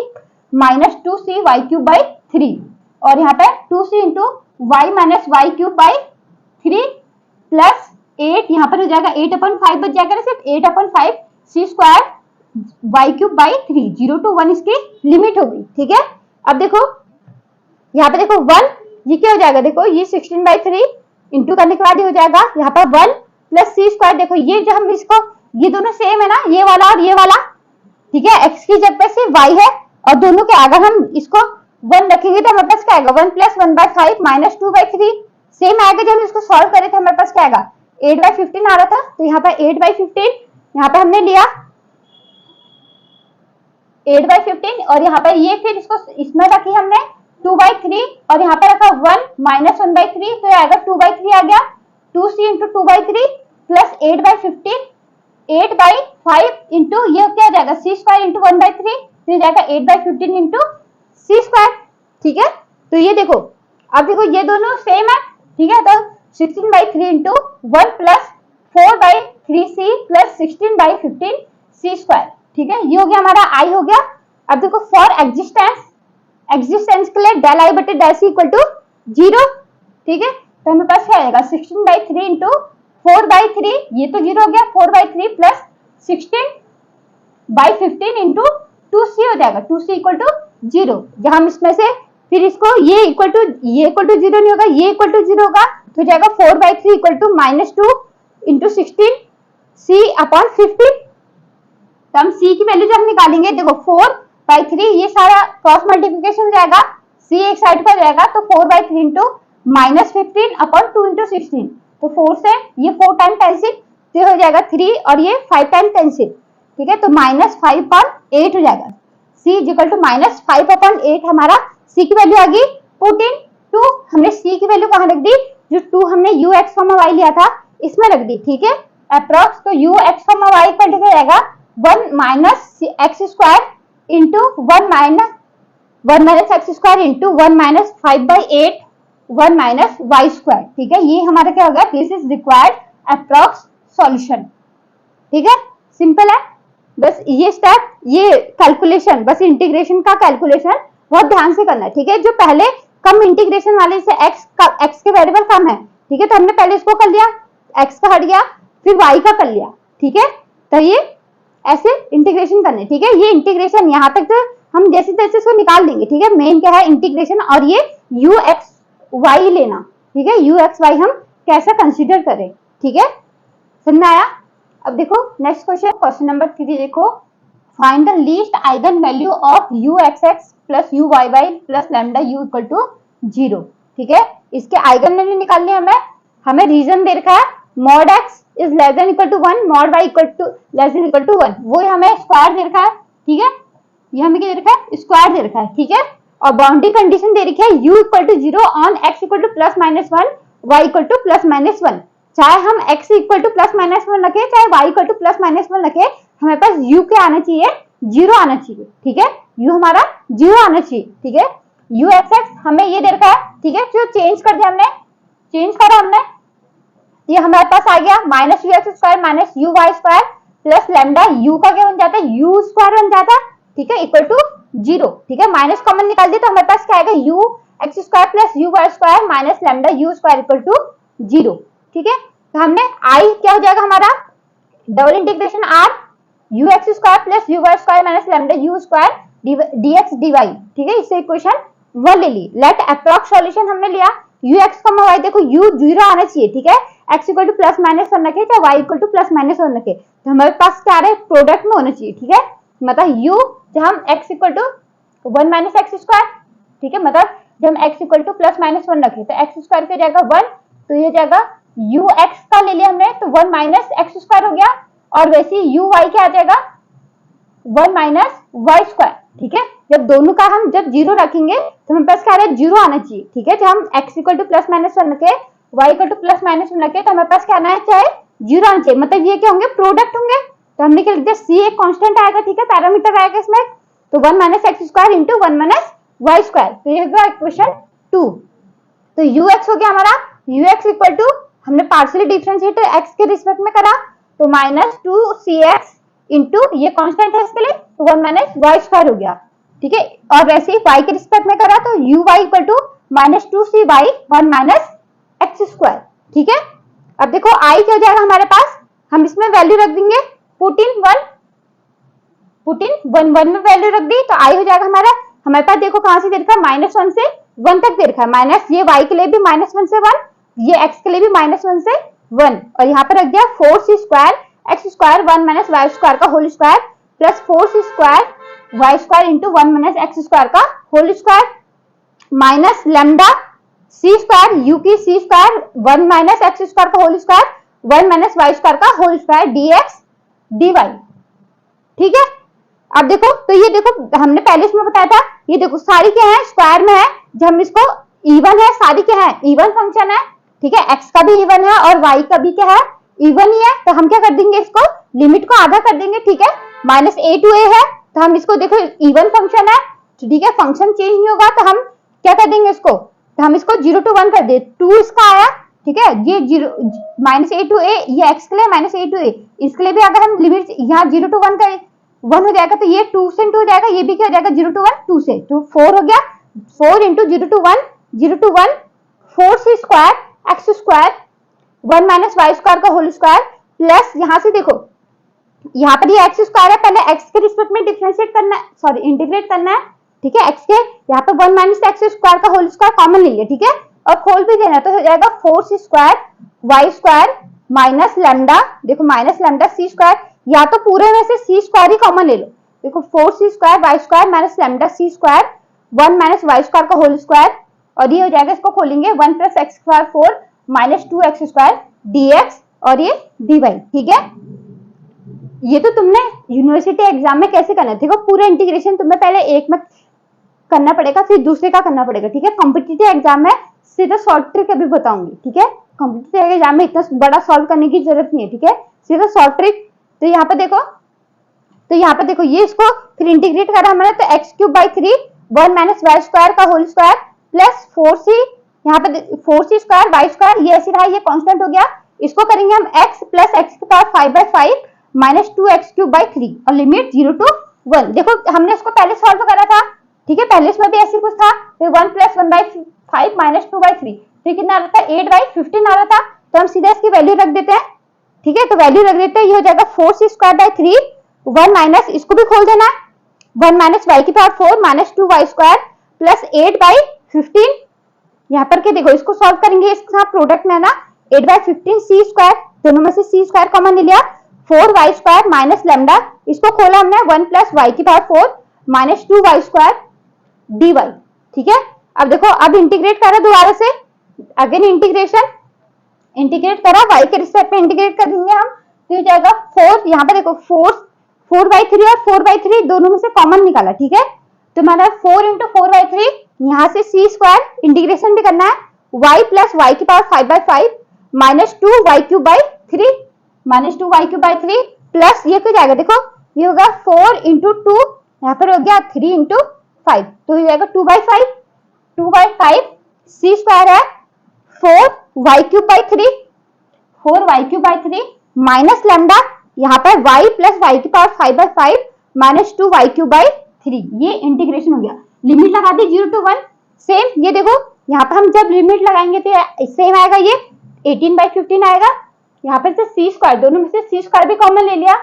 minus 2c y cube by 3 और यहाँ पे 2c into y minus y cube by 3 plus 8 यहाँ पर हो जाएगा 8/5 बच जाएगा ना, सिर्फ 8/5 C square Y cube by 3 0 to 1 इसकी लिमिट हो गई। ठीक है, अब देखो यहाँ पे देखो 1 ये क्या हो जाएगा, देखो ये 16/3 इंटू करने के बाद हो जाएगा यहाँ पर 1 प्लस सी स्क्वायर। देखो ये जो हम इसको ये दोनों सेम है ना, ये वाला और ये वाला, ठीक है, x की जगह पे सिर्फ y है और दोनों के अगर हम इसको 1 रखेंगे तो हमारे पास क्या आएगा 1 प्लस 1/5 माइनस 2/3 सेम आएगा। जब हम इसको सॉल्व करे थे हमारे पास क्या आएगा 8/15 आ रहा था, तो यहाँ पर 8/15 यहाँ पे हमने लिया 8/15 और यहाँ पर ये फिर इसको इसमें रखी हमने 2/3 और यहाँ पे रखा 1 माइनस 1/3 तो आएगा 2/3 आ गया 2c इंटू 2/3 प्लस 8/15 8/5 इंटू ये क्या जाएगा सी स्क्वायर इंटू 1/3 तो जाएगा 8/15 इंटू सी स्क्वायर। ठीक है, तो ये देखो अब देखो ये दोनों सेम है। ठीक है, तो 16/3 इंटू 1 प्लस 4/3c प्लस 16/15 सी स्क्वायर। ठीक है, ये हो गया हमारा आई हो गया। अब देखो फॉर एग्जिस्टेंस के लिए डेल आई बटे डेल सी इक्वल टू 0। ठीक है, तो हमें पास क्या आएगा 16/3 इंटू 4/3 ये तो 0 हो गया 4/3 प्लस 16/15 इंटू 2c हो जाएगा 2c इक्वल टू 0। जहां हम इसमें से फिर इसको ये इक्वल टू 0 नहीं होगा, ये इक्वल टू 0 होगा तो जाएगा 4/3 equal to -2 into 16 c upon 15। तो हम c की वैल्यू जब निकालेंगे देखो 4/3 ये सारा क्रॉस मल्टीप्लिकेशन हो जाएगा, c एक साइड पर जाएगा तो 4/3 इंटू -15 अपॉन 2 इंटू 16 तो 4 से ये 4 टाइम कैंसिल तो हो जाएगा 3 और ये 5 टाइम कैंसिल। ठीक है, तो -5/8 हो जाएगा c इक्वल टू -5/8 हमारा c की वैल्यू आ गई। पुट इन 2 हमने c की वैल्यू कहाँ रख दी, जो 2 हमने ux, y लिया था इसमें रख दी। ठीक है, अप्रॉक्स तो ux, y पर लिखा जाएगा 1 minus x square into 1 minus x square into 1 minus 5/8 1 minus Y square. ठीक है, ये हमारा क्या होगा this is required approx solution. ठीक है, सिंपल है, बस ये स्टेप ये कैलकुलेशन बस इंटीग्रेशन का कैलकुलेशन बहुत ध्यान से करना है। ठीक है, जो पहले कम इंटीग्रेशन वाले से x के वेरिएबल कम है। ठीक है, तो हमने पहले इसको कर लिया x का हट गया फिर y का कर लिया। ठीक है, तो ये ऐसे इंटीग्रेशन करने। ठीक है, ये इंटीग्रेशन यहाँ तक तो हम जैसे तैसे इसको निकाल देंगे। ठीक है, मेन क्या है इंटीग्रेशन और ये ux y लेना। ठीक है, ux y हम कैसा कंसीडर करें। ठीक है, समझ में आया। अब देखो नेक्स्ट क्वेश्चन नंबर 3 देखो, find the least eigen value of ux(x) plus uy(y) plus lambda u equal to 0। ठीक है, इसके आइगन वैल्यू निकालने हमें रीजन दे रखा है mod x is less than equal to 1 mod y equal to less than equal to 1, वो हमें स्क्वायर दे रखा है। ठीक है, ये हमें क्या दे रखा है स्क्वायर दे रखा है। ठीक है, और बाउंड्री कंडीशन दे रखी है u equal to 0 on x equal to plus minus 1 y equal to plus minus 1। चाहे हम x equal to plus minus 1 रखें चाहे y equal to plus minus 1 रखें, हमारे पास u क्या आना चाहिए 0 आना चाहिए। ठीक है, u हमारा 0 आना चाहिए। ठीक है, ux हमें ये दे रखा है। ठीक है, जो चेंज कर दिया हमने चेंज करा हमने, ये हमारे पास आ गया minus ux square minus uy square plus lambda u का क्या बन जाता है u स्क्वायर बन जाता है। ठीक है, इक्वल टू 0। ठीक है, माइनस कॉमन निकाल दिया तो हमारे पास क्या आएगा ux square plus uy square minus lambda u square equal to 0। ठीक है, तो हमने i क्या हो जाएगा हमारा double integration r ux square plus uy square minus lambda u square dx dy। ठीक है, इससे इक्वेशन 1 ले ली। लेट अप्रॉक्स सॉल्यूशन हमने लिया ux, y देखो u 0 आना चाहिए। ठीक है, x equal to plus minus 1 रखे चाहे y equal to plus minus 1 रखे, तो हमारे पास क्या आ रहा है प्रोडक्ट में होना चाहिए। ठीक है, मतलब u जब हम x equal to 1 minus x square. ठीक है, मतलब जब हम x equal to plus minus 1 रखे तो x स्क्वायर क्या जाएगा 1, तो ये जाएगा ux का ले लिया हमने तो 1 माइनस एक्स स्क्वायर हो गया, और वैसे uy क्या आ जाएगा 1 माइनस वाई स्क्वायर। ठीक है, जब दोनों का हम जब 0 रखेंगे तो हमारे पास क्या आ रहा है 0 आना चाहिए। ठीक है, जब हम x equal to plus minus 1 रखे y equal to plus minus 1 रखे तो हमारे पास क्या आना है चाहे 0 आना चाहिए, मतलब ये क्या होंगे प्रोडक्ट होंगे। तो हमने क्या लिख दिया c एक कांस्टेंट आएगा। ठीक है, पैरामीटर आएगा इसमें, तो 1 minus x square into 1 minus Y square, तो ये होगा इक्वेशन 2। तो ux हो गया हमारा ux इक्वल टू हमने पार्शियली डिफरेंशिएट x के रिस्पेक्ट में करा तो -2cx इंटू ये कांस्टेंट है इसके लिए तो 1 माइनस वाई स्क्वायर हो गया, ठीक है। और वैसे ही y के रिस्पेक्ट में करा तो u Y equal to minus 2c/1 minus x square, ठीक है। अब देखो i क्या हो जाएगा हमारे पास, हम इसमें वैल्यू रख देंगे, पुट इन 1 में वैल्यू रख दी तो i हो जाएगा हमारे पास देखो कहां से दे रखा है, -1 से 1 तक दे रखा है, माइनस ये y के लिए भी -1 से 1, ये x के लिए भी -1 से 1, और यहाँ पर रख दिया 4c square x square 1 minus Y square का whole square plus 4c square Y square into 1 minus x square का whole square minus lambda c square U की c square 1 minus x square का whole square 1 minus Y square का whole square dx dy, ठीक है। अब देखो तो ये देखो हमने पहले इसमें बताया था, ये देखो सारी क्या है स्क्वायर में है, जब हम इसको इवन है, सारी क्या है इवन फंक्शन है, ठीक है। x का भी इवन है और y का भी क्या है इवन ही है, तो हम क्या कर देंगे इसको लिमिट को आधा कर देंगे, ठीक है। माइनस a टू a है तो हम इसको देखो इवन फंक्शन है, ठीक है, फंक्शन चेंज नहीं होगा तो हम क्या कर देंगे इसको, तो हम इसको 0 to 1 कर दे, 2 इसका आया, ठीक है, ये माइनस a टू a, ये x के लिए माइनस a टू a, इसके लिए भी अगर हम लिमिट यहाँ 0 to 1 करें 1 हो जाएगा तो ये 2 से 2 हो जाएगा, ये भी क्या हो जाएगा 0 to 1 2 से, तो 4 हो गया, 4 into 0 to 1 4c square x square 1 minus Y square का होल स्क्वायर प्लस यहाँ से देखो यहाँ पर ये एक्स स्क्वायर है, पहले एक्स के रिस्पेक्ट में डिफरेंशिएट करना है, सॉरी इंटीग्रेट करना है, ठीक है। एक्स के यहाँ पर 1 माइनस एक्स स्क्वायर का होल स्क्वायर कॉमन ले लिया, ठीक है, और खोल भी देना तो हो जाएगा 4c square Y square minus lambda, देखो माइनस लैम्डा c स्क्वायर, या तो पूरे में से c स्क्वायर ही कॉमन ले लो, देखो 4c square Y square minus lambda c square 1 minus Y square का होल स्क्वायर, और ये हो जाएगा, इसको खोलेंगे 1 plus x square 4 minus 2x square dx और ये dy, ठीक है। ये तो तुमने यूनिवर्सिटी एग्जाम में कैसे करना है, देखो पूरा इंटीग्रेशन तुम्हें पहले एक में करना पड़ेगा फिर दूसरे का करना पड़ेगा, ठीक है। कॉम्पिटिटिव एग्जाम में सीधा शॉर्ट ट्रिक अभी बताऊंगी, ठीक है। कॉम्पिटिटिव एग्जाम में इतना बड़ा सॉल्व करने की जरूरत नहीं है, ठीक है, सीधा शॉर्ट ट्रिक। तो यहाँ पर देखो ये इसको फिर इंटीग्रेट करा हमने तो x cube by 3 1 minus Y square का होल स्क्वायर प्लस 4c, यहाँ पे 4c स्क्वायर वाई स्क्वायर, ये ऐसे रहा, ये कांस्टेंट हो गया, इसको करेंगे हम x प्लस एक्स की power 5/5 minus 2x cube by 3 और लिमिट 0 to 1। देखो हमने इसको पहले सॉल्व करा था, ठीक है, पहले इसमें भी ऐसे कुछ था, फिर 1 प्लस 1/5 माइनस 2/3, फिर कितना आ रहा था 8/15 आ रहा था, तो हम सीधा इसकी वैल्यू रख देते हैं, ठीक है। तो वैल्यू रख देते हैं, ये हो जाएगा 4c स्क्वायर बाई 3 1 माइनस, इसको भी खोल देना 1 माइनस वाई की power 4 minus 2y square plus 8/15, यहाँ पर के देखो इसको सॉल्व करेंगे, इसके साथ प्रोडक्ट में है ना 8/15 c स्क्वायर, दोनों में से c स्क्वायर कॉमन ले लिया, 4y स्क्वायर माइनस लैम्डा, इसको खोला हमने 1 प्लस वाई की power 4 minus 2y square dy, ठीक है। अब देखो अब इंटीग्रेट करा दोबारा से, अगेन इंटीग्रेट करा y के रिस्पेक्ट में इंटीग्रेट कर देंगे हम, तो हो जाएगा 4, यहाँ पर देखो 4/3 और 4/3 दोनों में से कॉमन निकाला, ठीक है, तो हमारा 4 इंटू 4/3, यहाँ से c स्क्वायर इंटीग्रेशन भी करना है, y प्लस वाई की power 5/5 minus 2y cube by 3 minus 2y cube by 3 plus ये क्या जाएगा, देखो ये होगा 4 इंटू 2, यहाँ पर हो गया 3 इंटू 5, तो हो जाएगा 2/5 c स्क्वायर है 4y cube by 3 minus lambda, यहाँ पर y प्लस वाई की power 5/5 minus 2y cube by 3, ये इंटीग्रेशन हो गया, लिमिट लगा दी 0 to 1, सेम ये देखो यहाँ पर हम जब लिमिट लगाएंगे तो सेम आएगा, ये 18/15 आएगा, यहाँ पर से c स्क्वायर, दोनों में से c स्क्वायर भी कॉमन ले लिया,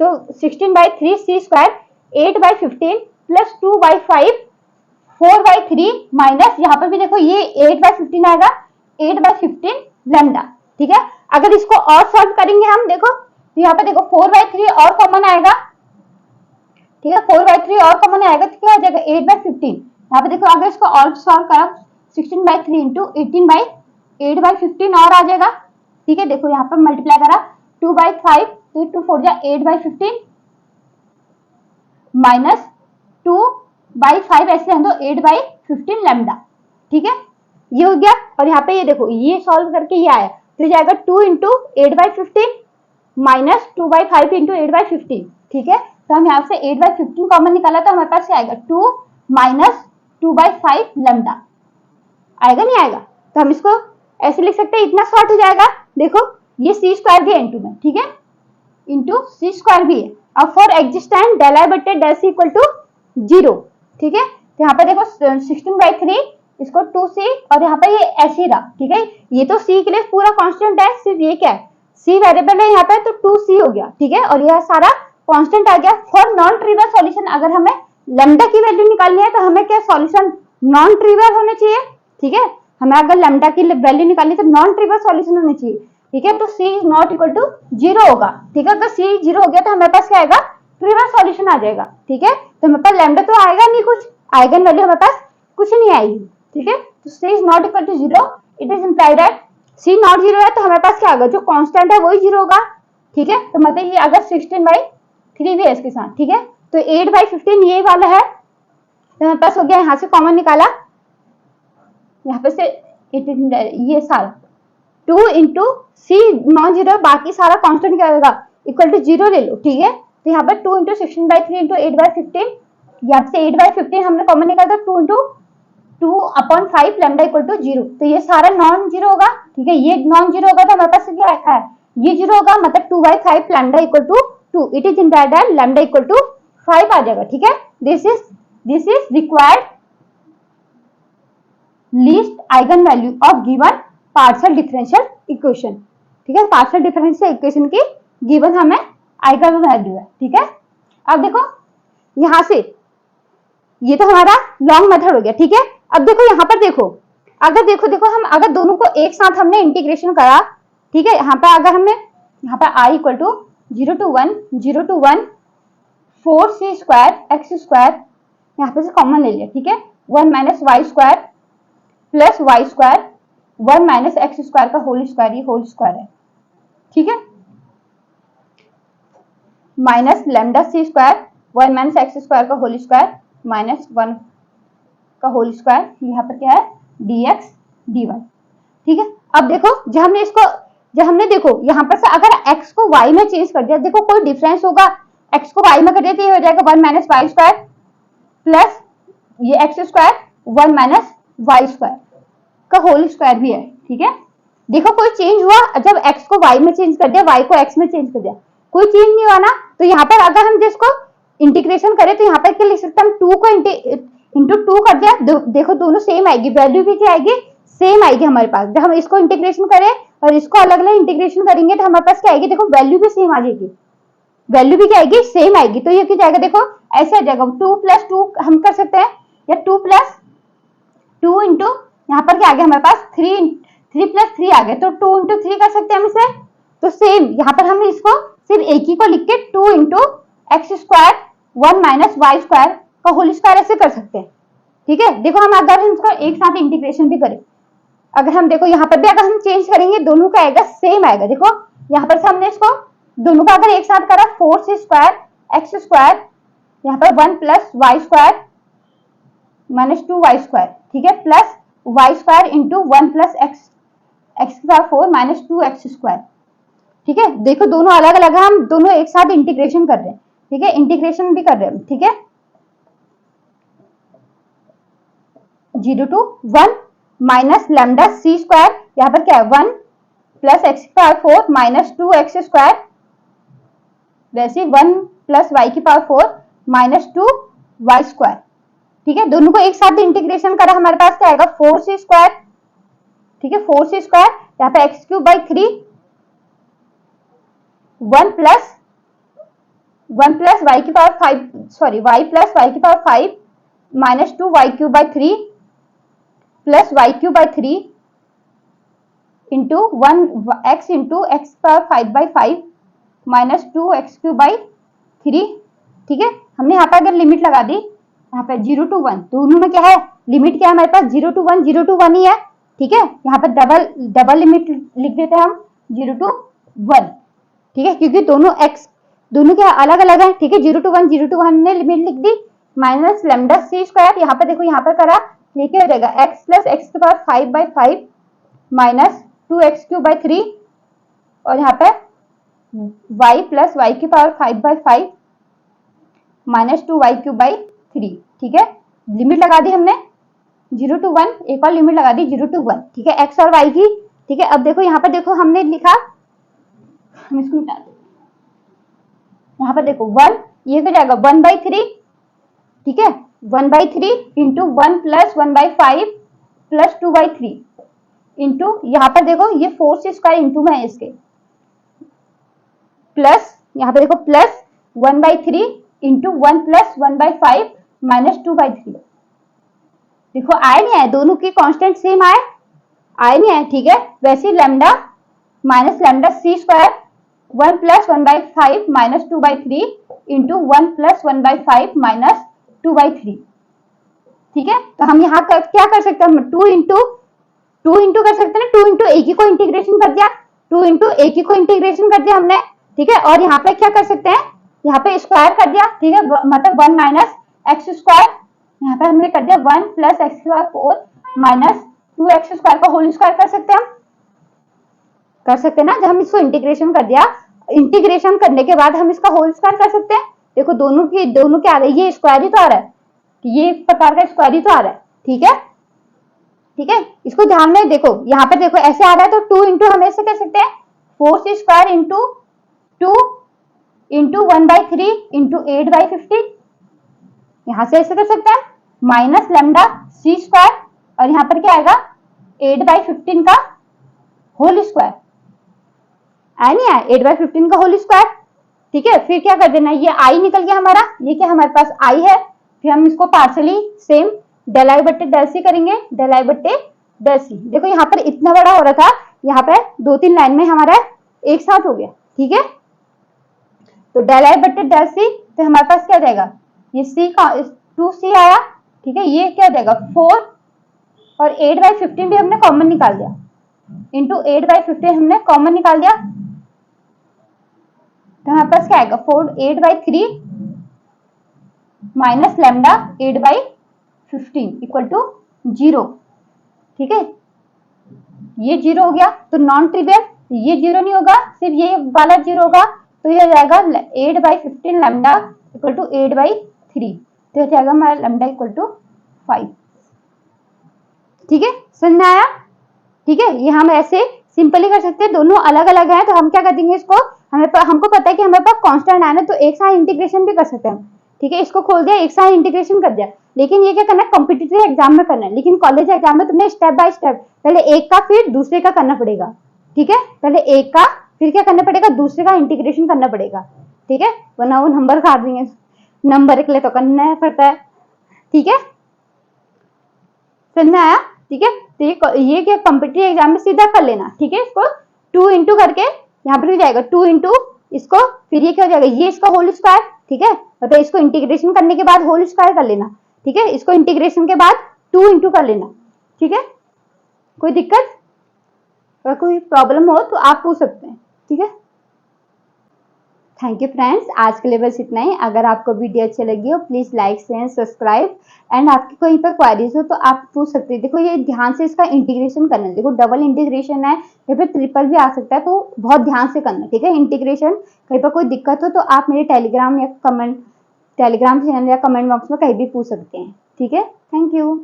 तो 16/3 c स्क्वायर 8/15 प्लस 2/5 4/3 माइनस, यहाँ पर भी देखो ये 8/15 आएगा 8/15 लैम्डा, ठीक है। अगर इसको और सॉल्व करेंगे हम, देखो तो यहाँ पे देखो 4/3 और कॉमन आएगा, ठीक है, 4/3 और कॉमन आएगा तो क्या हो जाएगा 8/15, यहाँ पे देखो अगर इसको और सॉल्व करा 16/3 इंटू 18/8/15 और आ जाएगा, ठीक है। देखो यहाँ पर मल्टीप्लाई करा 2/5 तो 2 4 जा 8/15 माइनस 2/5 ऐसे हम तो 8/15 लैम्डा, ठीक है, ये हो गया। और यहाँ पे ये देखो ये सॉल्व करके ये आया तो जाएगा 2 इंटू 8/15 माइनस 2/5 इंटू 8/15, ठीक है। तो हम यहाँ से 8/15 कॉमन निकाला तो हमारे पास क्या आएगा 2 माइनस 2/5 लैम्डा, आएगा नहीं आएगा, तो हम इसको ऐसे लिख सकते हैं, इतना शॉर्ट हो जाएगा, देखो ये c स्क्वायर भी है इंटू में, ठीक है, इंटू c स्क्वायर भी है, अब फॉर एग्जिस्टेंट डेल आई बटे डेल सी इक्वल टू 0, ठीक है। तो यहाँ पे देखो 16/3 इसको 2c और यहाँ पे ये ऐसे ही रहा, ठीक है। ये तो c के लिए पूरा कांस्टेंट है, सिर्फ ये क्या है c वेरिएबल है यहाँ पे, तो 2c हो गया, ठीक है। और यह सारा कांस्टेंट आ गया। फॉर नॉन ट्रिवियल सॉल्यूशन अगर हमें लैम्डा की वैल्यू निकालनी है तो हमें क्या सॉल्यूशन नॉन ट्रिवियल होने चाहिए, ठीक है। हमें अगर लैम्डा की वैल्यू निकालनी तो नॉन ट्रिवियल सॉल्यूशन होने चाहिए, ठीक है। तो c is not equal to 0 होगा, ठीक है। अगर c 0 हो गया तो हमारे पास क्या आएगा, ट्रिवियल सॉल्यूशन आ जाएगा, ठीक है। तो हमारे पास लैम्डा तो आएगा नहीं, कुछ आइगन वैल्यू हमारे पास कुछ नहीं आएगी, ठीक है। तो c is not equal to 0, it is implied that c not 0 है तो हमारे पास क्या आएगा, जो कांस्टेंट है वही 0 होगा, ठीक है। तो मतलब ये अगर 16/3 भी है इसके साथ, ठीक है। तो 8/15 ये वाला है, तो हमारे पास हो गया, यहाँ से कॉमन निकाला, यहाँ पे से ये सारा 2 इंटू सी नॉन 0, बाकी सारा कांस्टेंट क्या होगा, इक्वल टू 0 ले लो, ठीक है। तो यहाँ पर 2 इंटू 16/3 इंटू 8/15, यहाँ से 8/15 हमने कॉमन निकाला, 2 इंटू 2/5 लैम्डा इक्वल टू 0। तो ये सारा नॉन 0 होगा, ठीक है। ये नॉन 0 होगा तो हमारे पास क्या है, ये 0 होगा, मतलब 2/5 lambda equal to 2, it is implied that lambda equal to 5 आ जाएगा, ठीक है। This is required least eigen value of given partial differential equation, ठीक है। पार्शियल डिफरेंशियल इक्वेशन की गिवन हमें आइगन वैल्यू है, ठीक है। अब देखो यहां से ये तो हमारा लॉन्ग मेथड हो गया, ठीक है। अब देखो यहाँ पर देखो, अगर देखो हम अगर दोनों को एक साथ हमने इंटीग्रेशन करा, ठीक है। यहाँ पर अगर हमने यहाँ पर i equal to 0 to 1 4c square x square यहाँ पे से कॉमन ले लिया, ठीक है। 1 minus Y square plus y square 1 minus x square का होल स्क्वायर, ये होल स्क्वायर है, ठीक है। Minus lambda c square 1 minus x square का होल स्क्वायर माइनस 1 का होल स्क्वायर, यहाँ पर क्या है dx dy, ठीक है। अब देखो जब हमने देखो यहाँ पर से अगर x को y में चेंज कर दिया, देखो कोई डिफरेंस होगा, x को y में कर दिया तो ये हो जाएगा 1 माइनस वाई स्क्वायर प्लस ये x square 1 minus Y square का होल स्क्वायर भी है, ठीक है। देखो कोई चेंज हुआ, जब x को y में चेंज कर दिया, y को x में चेंज कर दिया, कोई चेंज नहीं हुआ ना। तो यहाँ पर अगर हम जिसको इंटीग्रेशन करें तो यहाँ पर क्या लिख सकते हैं, 2 को इंटू 2 कर दिया, देखो दोनों सेम आएगी, वैल्यू भी क्या आएगी, सेम आएगी हमारे पास। जब हम इसको इंटीग्रेशन करें और इसको अलग अलग इंटीग्रेशन करेंगे तो हमारे पास क्या आएगी, देखो वैल्यू भी सेम आ जाएगी, वैल्यू भी क्या आएगी, सेम आएगी। तो ये क्या जाएगा, देखो ऐसे आ जाएगा, 2 + 2 हम कर सकते हैं, या 2 + 2 इंटू यहाँ पर क्या आ गया हमारे पास 3 + 3 आ गया, तो 2 इंटू 3 कर सकते हैं हम इसे। तो सेम यहाँ पर हम इसको सिर्फ एक ही को लिख के 2 into x square 1 minus Y square का होल स्क्वायर ऐसे कर सकते हैं, ठीक है। देखो हम अगर इसको एक साथ इंटीग्रेशन भी करें, अगर हम देखो यहाँ पर भी अगर हम चेंज करेंगे दोनों का आएगा सेम आएगा। देखो यहाँ पर से हमने इसको दोनों का अगर एक साथ करा 4c स्क्वायर एक्स स्क्वायर यहाँ पर 1 plus y square minus 2 y square, ठीक है, plus y square into 1 plus x square 4 minus 2 x square, ठीक है। देखो दोनों अलग अलग है, हम दोनों एक साथ इंटीग्रेशन कर रहे हैं, ठीक है, इंटीग्रेशन भी कर रहे हैं, ठीक है। 0 to 1 minus lambda c square यहाँ पर क्या है 1 plus x power 4 minus 2 x square, वैसे 1 प्लस वाई की पावर 4 माइनस 2 वाई स्क्वायर, ठीक है। दोनों को एक साथ इंटीग्रेशन करा, हमारे पास क्या आएगा 4c स्क्वायर, ठीक है, 4c स्क्वायर यहाँ पे x cube by 3 1 plus Y की power 5 sorry y plus Y की power 5 minus 2 Y cube by 3 plus Y cube by 3 into 1 x into X power 5/5 minus 2 x cube by 3, ठीक है। हमने यहाँ पर अगर लिमिट लगा दी, यहाँ पे 0 to 1 दोनों में क्या है, लिमिट क्या है हमारे पास 0 to 1 ही है, ठीक है। यहाँ पर डबल लिमिट लिख देते हैं हम 0 to 1, ठीक है, क्योंकि दोनों x दोनों क्या अलग अलग है, ठीक है। 0 to 1 हमने लिमिट लिख दी, माइनस लैम्डा सी स्क्वायर यहाँ पर देखो यहाँ पर करा, ये क्या हो जाएगा x प्लस एक्स की power 5/5 minus 2 x cube by 3 और यहाँ पे y प्लस वाई की power 5/5 minus 2 Y cube by 3, ठीक है। लिमिट लगा दी हमने 0 to 1, एक और लिमिट लगा दी 0 to 1, ठीक है, x और y की, ठीक है। अब देखो यहाँ पर देखो हमने लिखा, हम इसको मिटा दें, यहाँ पर देखो 1, ये हो जाएगा 1/3, ठीक है, 1/3 इंटू 1 प्लस 1/5 प्लस 2/3 इंटू यहाँ पर देखो ये 4c² इंटू में इसके प्लस यहाँ पे देखो प्लस 1/3 इंटू 1 प्लस 1/5 माइनस 2/3। देखो आए नहीं आए, दोनों की कांस्टेंट सेम आए नहीं आए, ठीक है। वैसे lambda minus lambda c² 1 plus 1/5 minus 2/3 into 1 plus 1/5 minus 2/3, ठीक है। तो हम यहाँ क्या कर सकते हैं, 2 इंटू कर सकते हैं ना, 2 इंटू एक ही को इंटीग्रेशन कर दिया, 2 इंटू एक ही को इंटीग्रेशन कर दिया हमने, ठीक है। और यहाँ पे क्या कर सकते हैं, यहाँ पे स्क्वायर कर दिया, ठीक है, मतलब 1 माइनस x², यहाँ पे हमने कर दिया 1 प्लस x² माइनस 2x² का होल स्क्वायर कर सकते हैं, कर सकते हैं ना। जब हम इसको इंटीग्रेशन कर दिया, इंटीग्रेशन करने के बाद हम इसका होल स्क्वायर कर सकते हैं। देखो दोनों क्या आ रहा है, ये स्क्वायर ही तो आ रहा है, ये एक प्रकार का स्क्वायर ही तो आ रहा है, ठीक है, ठीक है। इसको ध्यान में देखो, यहाँ पे देखो ऐसे आ रहा है, तो 2 इंटू हम ऐसे कर सकते हैं 4c² इंटू 2 इंटू 1/3 इंटू 8/15, यहां से ऐसे कर सकते हैं, माइनस लैम्डा c² और यहाँ पर क्या आएगा 8/15 का होल स्क्वायर, आया नहीं आया, 8/15 का होल स्क्वायर, ठीक है। फिर क्या कर देना, ये आई निकल गया हमारा, ये क्या हमारे पास आई है, फिर हम इसको पार्शली सेम डेल आई बट्टे डेल सी करेंगे, डेल आई बट्टे डेल सी। देखो यहाँ पर इतना बड़ा हो रहा था, यहाँ पे 2-3 लाइन में हमारा एक साथ हो गया, ठीक है। तो डेल आई बट्टे डेल सी, तो हमारे पास क्या जाएगा, ये सी का 2c आया, ठीक है, ये क्या जाएगा 4 और 8/15 भी हमने कॉमन निकाल दिया, इंटू 8/15 हमने कॉमन निकाल दिया, तो हमारे पास क्या आएगा 8/3 माइनस लैम्डा 8/15 इक्वल टू 0, ठीक है। ये 0 हो गया तो नॉन ट्रिवियल, ये 0 नहीं होगा, सिर्फ ये वाला 0 होगा, तो ये हो जाएगा 8/15 लैम्डा इक्वल टू 8/3, तो ये जाएगा हमारा लैम्डा इक्वल टू 5, ठीक है, समझ में आया, ठीक है। ये हम ऐसे सिंपली कर सकते हैं, दोनों अलग अलग हैं, तो हम क्या कर देंगे इसको, हमको पता है कि हमारे पास कांस्टेंट आना है, तो एक साथ इंटीग्रेशन भी कर सकते हैं, ठीक है। इसको खोल दिया, एक साथ इंटीग्रेशन कर दिया, लेकिन ये क्या करना है, कॉम्पिटिटिव एग्जाम में करना है, लेकिन कॉलेज एग्जाम में तुम्हें स्टेप बाय स्टेप पहले एक का फिर दूसरे का करना पड़ेगा, ठीक है। पहले एक का फिर क्या करना पड़ेगा, दूसरे का इंटीग्रेशन करना पड़ेगा, ठीक है, वरना वो नंबर काट देंगे, नंबर के लिए तो करना पड़ता है, ठीक है, समझ में आया, ठीक है। तो ये क्या कॉम्पिटिटिव एग्जाम में सीधा कर लेना, ठीक है। इसको 2 इंटू करके यहाँ पर जाएगा 2 इंटू इसको, फिर ये क्या हो जाएगा, ये इसका होल स्क्वायर, ठीक है, मतलब इसको इंटीग्रेशन करने के बाद होल स्क्वायर कर लेना, ठीक है। इसको इंटीग्रेशन के बाद 2 इंटू कर लेना, ठीक है। कोई दिक्कत, अगर कोई प्रॉब्लम हो तो आप पूछ सकते हैं, ठीक है। थैंक यू फ्रेंड्स, आज के लिए बस इतना ही। अगर आपको वीडियो अच्छी लगी हो please like share subscribe, and आपकी कोई पर क्वेरीज हो तो आप पूछ सकते हैं। देखो ये ध्यान से इसका इंटीग्रेशन करना है, देखो डबल इंटीग्रेशन है या फिर ट्रिपल भी आ सकता है, तो बहुत ध्यान से करना, ठीक है। इंटीग्रेशन कहीं पर कोई दिक्कत हो तो आप मेरे टेलीग्राम चैनल या कमेंट बॉक्स में कहीं भी पूछ सकते हैं, ठीक है। Thank you.